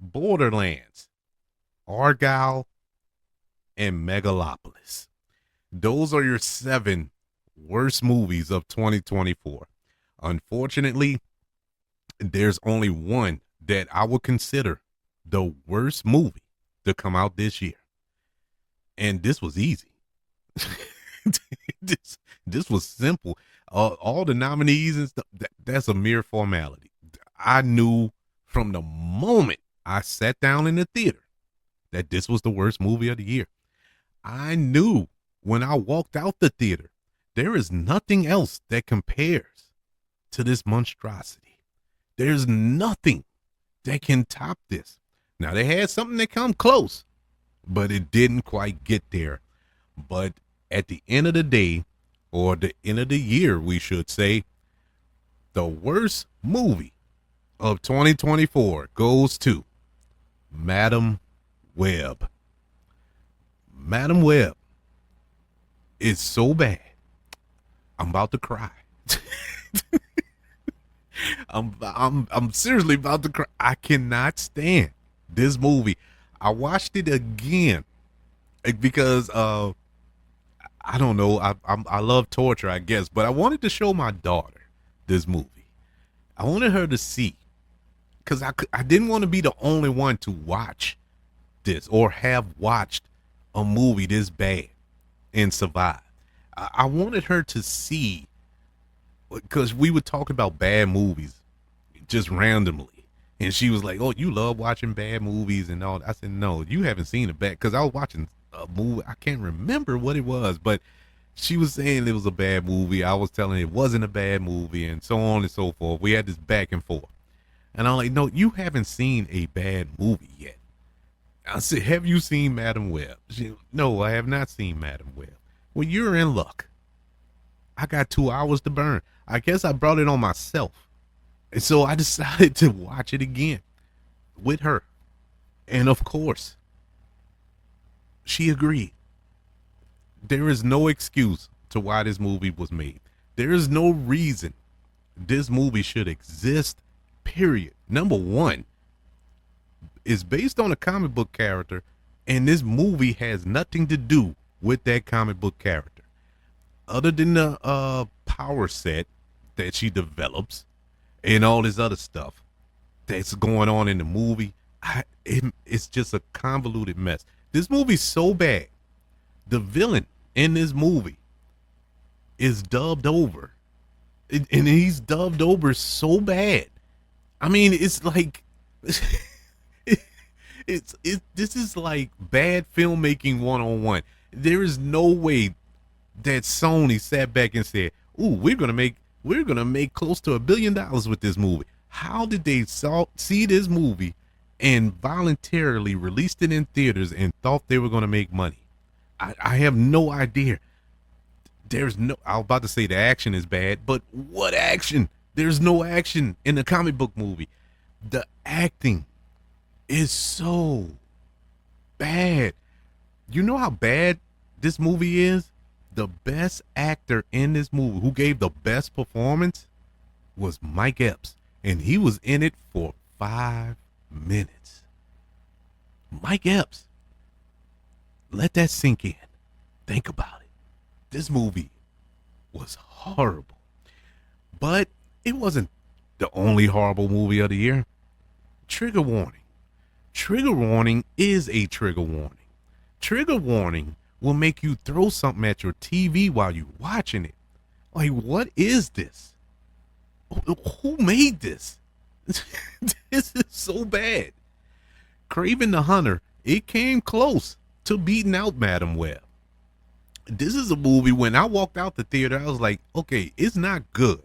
Borderlands, Argyle, and Megalopolis. Those are your 7 worst movies of 2024. Unfortunately, there's only one that I would consider the worst movie to come out this year. And this was easy. this was simple. All the nominees and stuff, that's a mere formality. I knew from the moment I sat down in the theater that this was the worst movie of the year. I knew when I walked out the theater, there is nothing else that compares to this monstrosity. There's nothing that can top this. Now, they had something that come close, but it didn't quite get there. But at the end of the day, or the end of the year, we should say, the worst movie of 2024 goes to Madam Web. Madam Web is so bad, I'm about to cry. I'm seriously about to cry. I cannot stand this movie. I watched it again because I don't know. I love torture, I guess, but I wanted to show my daughter this movie. I wanted her to see, because I didn't want to be the only one to watch this or have watched a movie this bad and survive. I wanted her to see, because we would talk about bad movies just randomly. And she was like, "Oh, you love watching bad movies and all." I said, "No, you haven't seen a bad," because I was watching a movie. I can't remember what it was, but she was saying it was a bad movie. I was telling her it wasn't a bad movie, and so on and so forth. We had this back and forth. And I'm like, "No, you haven't seen a bad movie yet." I said, "Have you seen Madam Web?" No, I have not seen Madam Web. Well, you're in luck. I got 2 hours to burn. I guess I brought it on myself. And so I decided to watch it again with her. And of course, she agreed. There is no excuse to why this movie was made. There is no reason this movie should exist, period. Number one, it's based on a comic book character, and this movie has nothing to do with that comic book character. Other than the power set that she develops and all this other stuff that's going on in the movie, it's just a convoluted mess. This movie's so bad. The villain in this movie is dubbed over, and he's dubbed over so bad. I mean, it's like this is like bad filmmaking 101. There is no way that Sony sat back and said, "Ooh, we're gonna make close to $1 billion with this movie." How did they see this movie and voluntarily released it in theaters and thought they were gonna make money? I have no idea. There's no. I was about to say the action is bad, but what action? There's no action in the comic book movie. The acting is so bad. You know how bad this movie is? The best actor in this movie, who gave the best performance, was Mike Epps, and he was in it for 5 minutes. Mike Epps. Let that sink in. Think about it. This movie was horrible. But it wasn't the only horrible movie of the year. Trigger warning. Trigger warning is a trigger warning. Trigger warning will make you throw something at your TV while you're watching it. Like, what is this? Who made this? This is so bad. Craven the Hunter, it came close to beating out Madam Web. This is a movie, when I walked out the theater, I was like, okay, it's not good,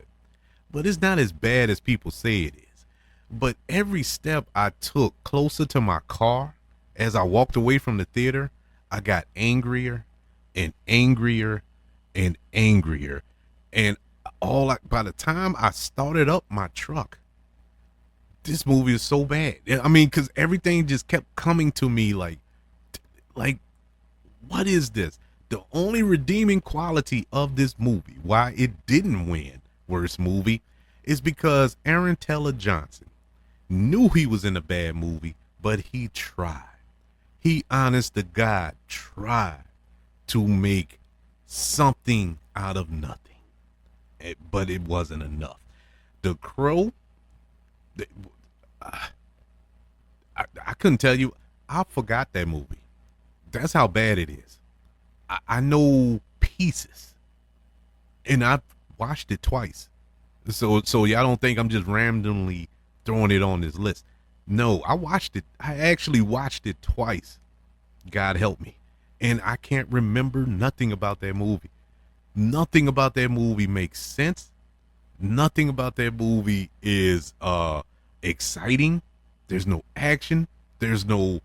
but it's not as bad as people say it is. But every step I took closer to my car as I walked away from the theater, I got angrier and angrier and angrier. And by the time I started up my truck, this movie is so bad. I mean, because everything just kept coming to me like, what is this? The only redeeming quality of this movie, why it didn't win worst movie, is because Aaron Taylor Johnson knew he was in a bad movie, but he tried. He, honest to God, tried to make something out of nothing. But it wasn't enough. The Crow, I couldn't tell you. I forgot that movie. That's how bad it is. I know pieces, and I've watched it twice. So y'all don't think I'm just randomly throwing it on this list. No, I watched it. I actually watched it twice. God help me. And I can't remember nothing about that movie. Nothing about that movie makes sense. Nothing about that movie is exciting. There's no action. There's no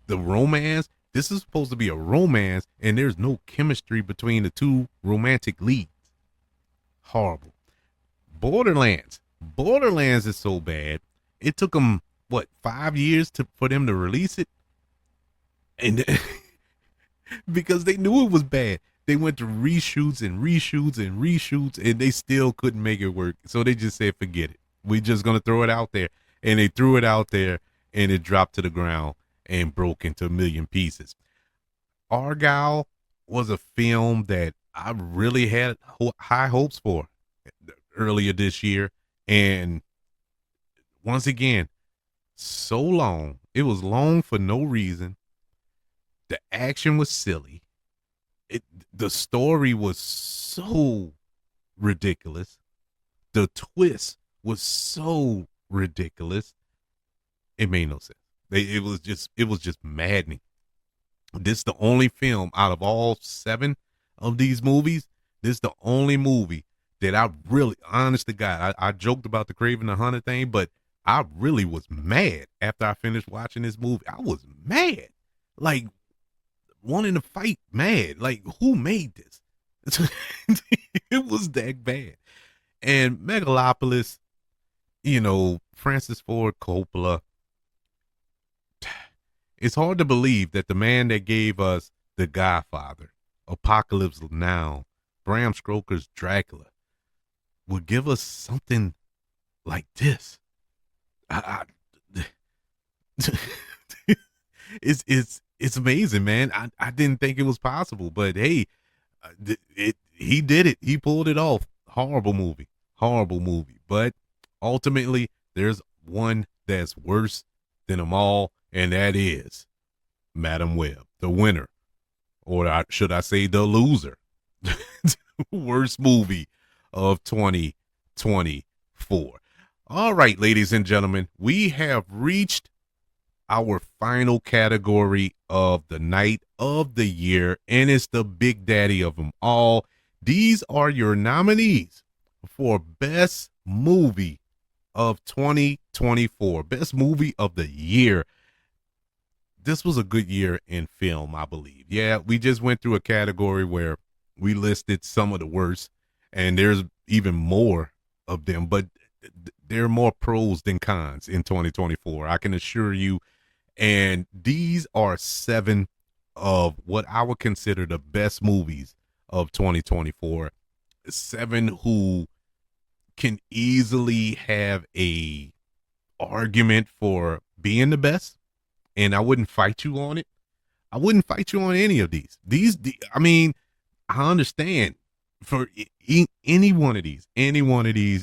the romance. This is supposed to be a romance, and there's no chemistry between the two romantic leads. Horrible. Borderlands. Borderlands is so bad. It took them, 5 years for them to release it? And because they knew it was bad. They went to reshoots and reshoots and reshoots, and they still couldn't make it work. So they just said, forget it. We're just going to throw it out there. And they threw it out there, and it dropped to the ground and broke into a million pieces. Argyle was a film that I really had high hopes for earlier this year. And once again, so long. It was long for no reason. The action was silly. It the story was so ridiculous. The twist was so ridiculous. It made no sense. It was just maddening. This is the only film out of all 7 of these movies. This is the only movie that I really, honest to God, I joked about the Craven the Hunter thing, but I really was mad after I finished watching this movie. I was mad, like wanting to fight, mad. Like, who made this? It was that bad. And Megalopolis, Francis Ford Coppola. It's hard to believe that the man that gave us The Godfather, Apocalypse Now, Bram Stoker's Dracula, would give us something like this. It's amazing, man. I didn't think it was possible, but hey, he did it. He pulled it off. Horrible movie. But ultimately, there's one that's worse than them all, and that is Madam Web, the winner, or should I say the loser. Worst movie of 2024. All right, ladies and gentlemen, we have reached our final category of the night of the year, and it's the big daddy of them all. These are your nominees for Best Movie of 2024, Best Movie of the Year. This was a good year in film, I believe. Yeah, we just went through a category where we listed some of the worst, and there's even more of them, but there are more pros than cons in 2024. I can assure you. And these are 7 of what I would consider the best movies of 2024. 7 who can easily have a argument for being the best, and I wouldn't fight you on it. I wouldn't fight you on any of these. I mean, I understand for any one of these,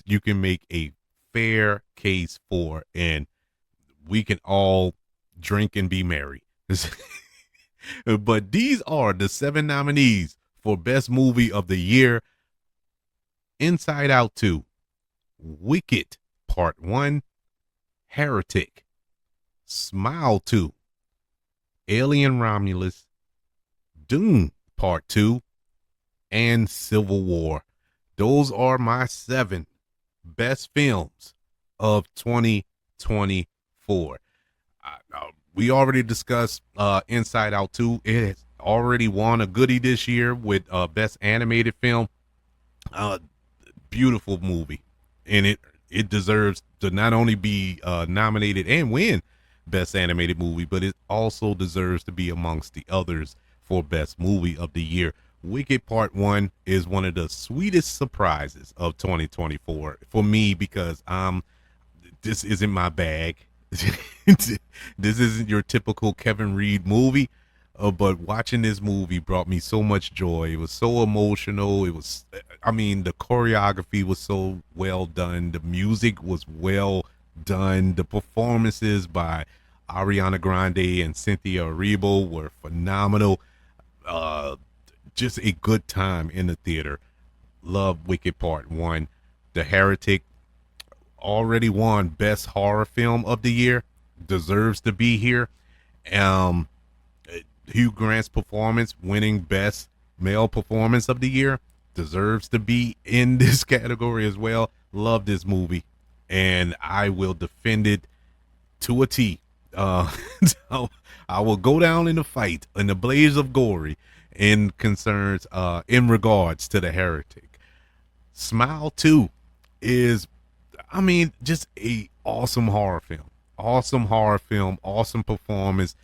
you can make a fair case for, and we can all drink and be merry. But these are the 7 nominees for Best Movie of the Year: Inside Out 2, Wicked Part 1, Heretic, Smile 2, Alien Romulus, Dune Part 2, and Civil War. Those are my 7 best films of 2024. We already discussed Inside Out 2. It has already won a goodie this year with Best Animated Film. Beautiful movie, and it deserves to not only be nominated and win Best Animated Movie, but it also deserves to be amongst the others for Best Movie of the Year. Wicked Part 1 is one of the sweetest surprises of 2024 for me, because this isn't my bag. This isn't your typical Kevin Reed movie, but watching this movie brought me so much joy. It was so emotional. The choreography was so well done. The music was well done. The performances by Ariana Grande and Cynthia Erivo were phenomenal. Just a good time in the theater. Love Wicked Part 1. The Heretic already won Best Horror Film of the Year. Deserves to be here. Hugh Grant's performance winning Best Male Performance of the Year. Deserves to be in this category as well. Love this movie, and I will defend it to a T. So I will go down in the fight, in the blaze of glory, in regards to The Heretic. Smile 2 is, just a awesome horror film. Awesome performance.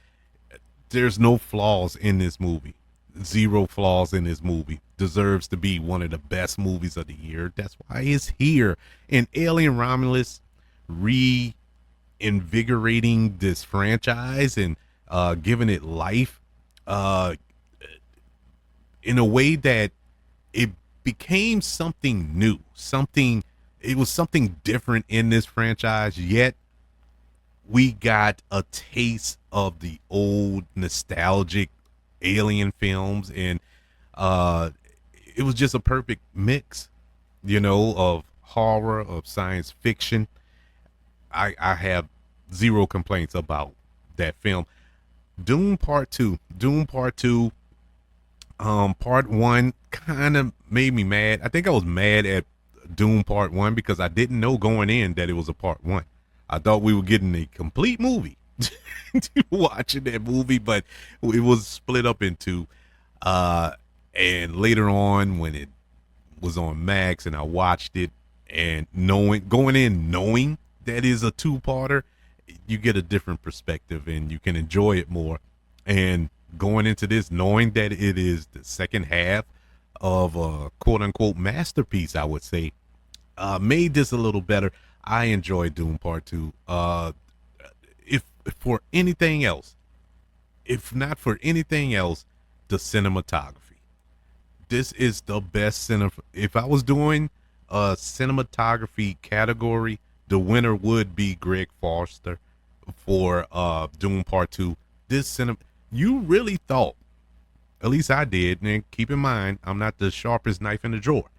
There's no flaws in this movie. 0 flaws in this movie. Deserves to be one of the best movies of the year. That's why it's here. And Alien Romulus reinvigorating this franchise and giving it life in a way that it became something new, something, it was something different in this franchise, yet we got a taste of the old nostalgic alien films, and uh it was just a perfect mix, of horror, of science fiction. I have zero complaints about that film. Doom Part 2, Part 1 kind of made me mad. I think I was mad at Doom Part 1 because I didn't know going in that it was a Part 1. I thought we were getting a complete movie watching that movie, but it was split up into and later on when it was on Max and I watched it, and going in knowing that is a two-parter, you get a different perspective and you can enjoy it more. And going into this knowing that it is the second half of a quote unquote masterpiece, I would say, made this a little better. I enjoyed Doom Part 2. If for anything else, if not for anything else, the cinematography. This is the best cinema. If I was doing a cinematography category, the winner would be Greg Foster for Doom Part 2. This cinema, you really thought, at least I did, and keep in mind, I'm not the sharpest knife in the drawer,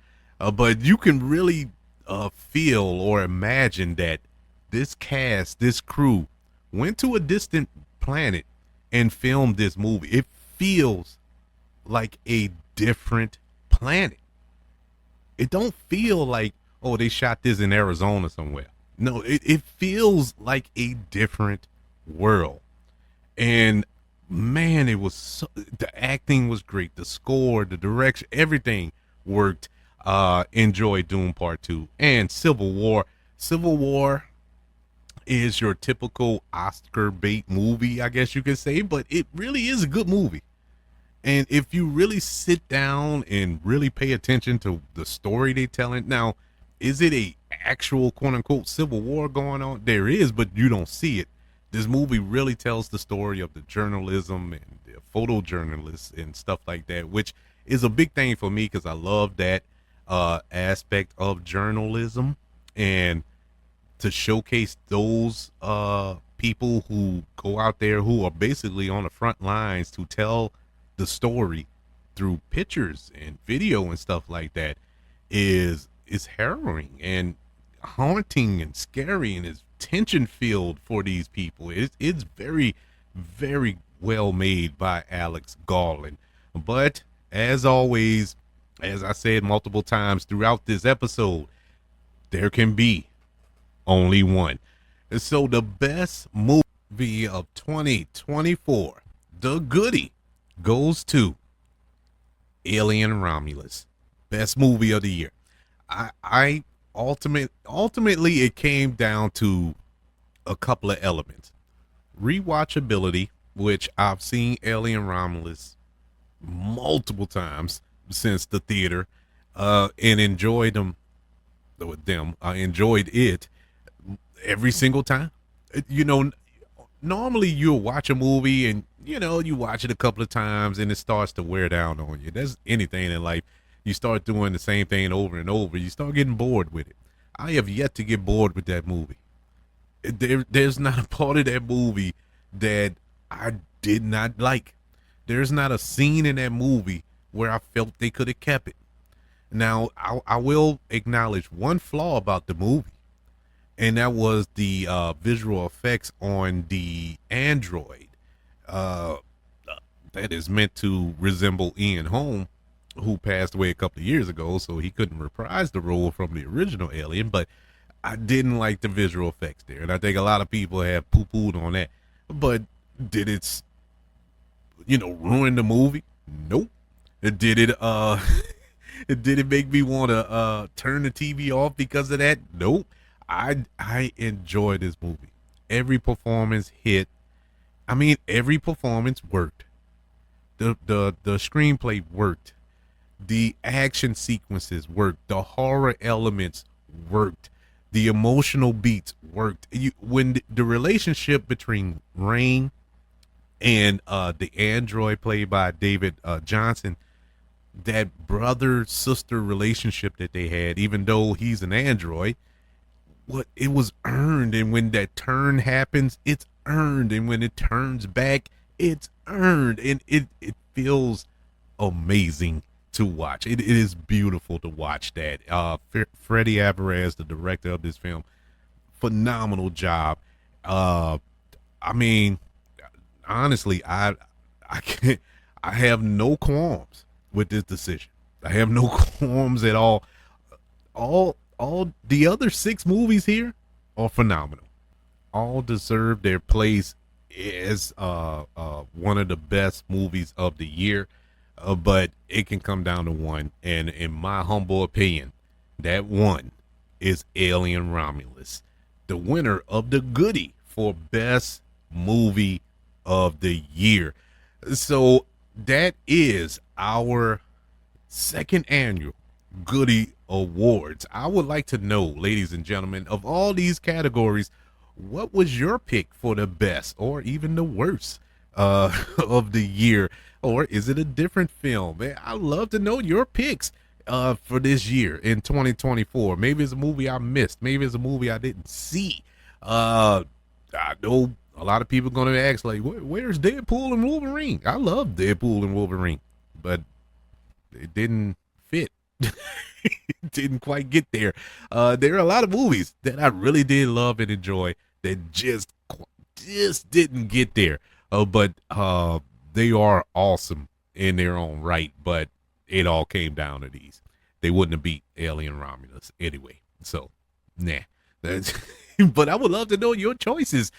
but you can really feel or imagine that this cast, this crew, went to a distant planet and filmed this movie. It feels like a different planet. It don't feel like, oh, they shot this in Arizona somewhere. No, it feels like a different world. And man, it was the acting was great, the score, the direction, everything worked. Enjoyed Doom Part 2 and Civil War. Civil War is your typical Oscar bait movie, I guess you could say, but it really is a good movie. And if you really sit down and really pay attention to the story they telling, now, is it a actual quote unquote civil war going on? There is, but you don't see it. This movie really tells the story of the journalism and the photojournalists and stuff like that, which is a big thing for me because I love that aspect of journalism, and to showcase those people who go out there who are basically on the front lines to tell the story through pictures and video and stuff like that is harrowing and haunting and scary, and is tension filled for these people. It's very, very well made by Alex Garland. But as always, as I said multiple times throughout this episode, there can be only one. And so the best movie of 2024, the goodie, goes to Alien Romulus. Best movie of the year. I ultimately it came down to a couple of elements. Rewatchability, which I've seen Alien Romulus multiple times since the theater, and enjoyed them with them. I enjoyed it every single time. Normally you'll watch a movie and you watch it a couple of times and it starts to wear down on you. There's anything in life. You start doing the same thing over and over, you start getting bored with it. I have yet to get bored with that movie. There's not a part of that movie that I did not like. There's not a scene in that movie where I felt they could have kept it. Now, I will acknowledge one flaw about the movie, and that was the visual effects on the android that is meant to resemble Ian Holm, who passed away a couple of years ago, so he couldn't reprise the role from the original Alien. But I didn't like the visual effects there, and I think a lot of people have poo-pooed on that. But did it, ruin the movie? Nope. Did it did it make me want to turn the TV off because of that? Nope. I enjoyed this movie. Every performance hit. I mean, every performance worked. The screenplay worked. The action sequences worked. The horror elements worked. The emotional beats worked. When the relationship between Rain and the android played by David Johnson, that brother sister relationship that they had, even though he's an android, what it was earned. And when that turn happens, it's earned. And when it turns back, it's earned. And it feels amazing to watch. It is beautiful to watch that. Freddie Alvarez, the director of this film, phenomenal job. Uh, I mean, honestly, I can't. I have no qualms with this decision. I have no qualms at all. All the other six movies here are phenomenal. All deserve their place as one of the best movies of the year. But it can come down to one, and in my humble opinion, that one is Alien Romulus, the winner of the Goodie for best movie of the year. So that is our second annual Goodie Awards. I would like to know, ladies and gentlemen, of all these categories, what was your pick for the best or even the worst of the year? Or is it a different film? Man, I'd love to know your picks for this year in 2024. Maybe it's a movie I missed. Maybe it's a movie I didn't see. I know a lot of people going to ask, like, where's Deadpool and Wolverine? I love Deadpool and Wolverine, but it didn't fit. It didn't quite get there. There are a lot of movies that I really did love and enjoy that just didn't get there. But they are awesome in their own right. But it all came down to these. They wouldn't have beat Alien Romulus anyway. So, nah. But I would love to know your choices.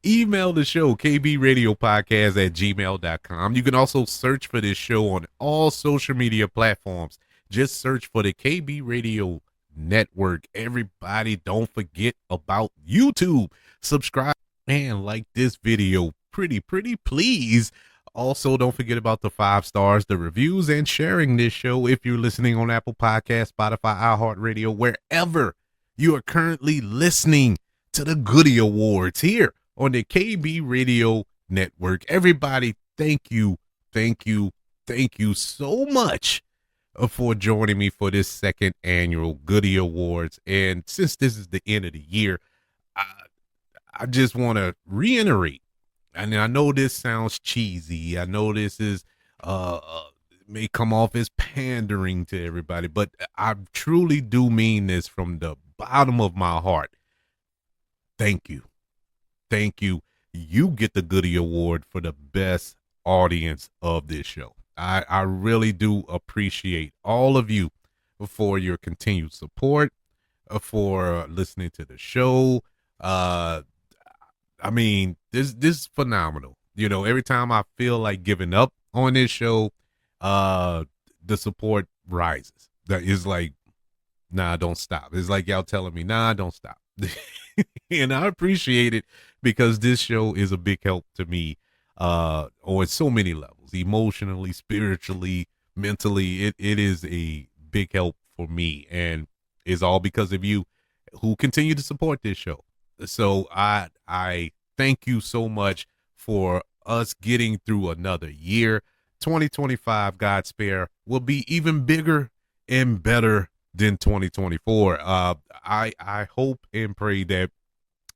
Email the show, kbradiopodcast@gmail.com. You can also search for this show on all social media platforms. Just search for the KB Radio Network. Everybody, don't forget about YouTube. Subscribe and like this video. Pretty, please. Also, don't forget about the 5 stars, the reviews, and sharing this show if you're listening on Apple Podcasts, Spotify, iHeartRadio, wherever you are currently listening to the Goodie Awards here on the KB Radio Network. Everybody, thank you so much for joining me for this second annual Goodie Awards. And since this is the end of the year, I just want to reiterate, and I know this sounds cheesy. I know this is may come off as pandering to everybody, but I truly do mean this from the bottom of my heart. Thank you. You get the Goodie Award for the best audience of this show. I really do appreciate all of you for your continued support, for listening to the show. I mean, this is phenomenal. You know, every time I feel like giving up on this show, the support rises. That is like, nah, don't stop. It's like y'all telling me, nah, don't stop. And I appreciate it because this show is a big help to me on so many levels, emotionally, spiritually, mentally. It is a big help for me, and it's all because of you who continue to support this show. So I thank you so much for us getting through another year. 2025, God spare, will be even bigger and better than 2024. I hope and pray that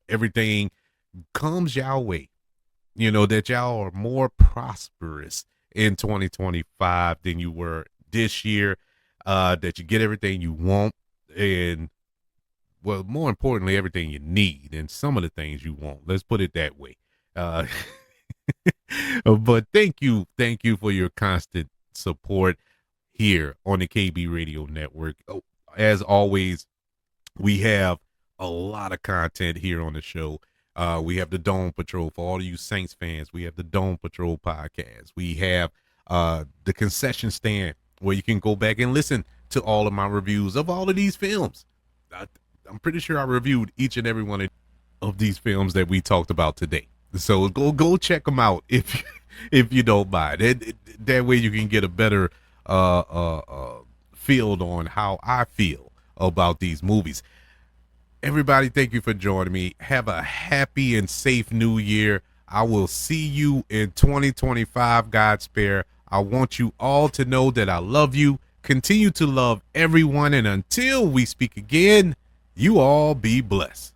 everything comes y'all way. You know, that y'all are more prosperous in 2025 than you were this year. That you get everything you want, and, well, more importantly, everything you need, and some of the things you want. Let's put it that way. But thank you for your constant support here on the KB Radio Network. As always, we have a lot of content here on the show. We have the Dome Patrol for all of you Saints fans. We have the Dome Patrol podcast. We have the concession stand where you can go back and listen to all of my reviews of all of these films. I'm pretty sure I reviewed each and every one of these films that we talked about today. So go check them out if you don't mind. That way you can get a better feel on how I feel about these movies. Everybody, thank you for joining me. Have a happy and safe new year. I will see you in 2025, God spare. I want you all to know that I love you. Continue to love everyone. And until we speak again, you all be blessed.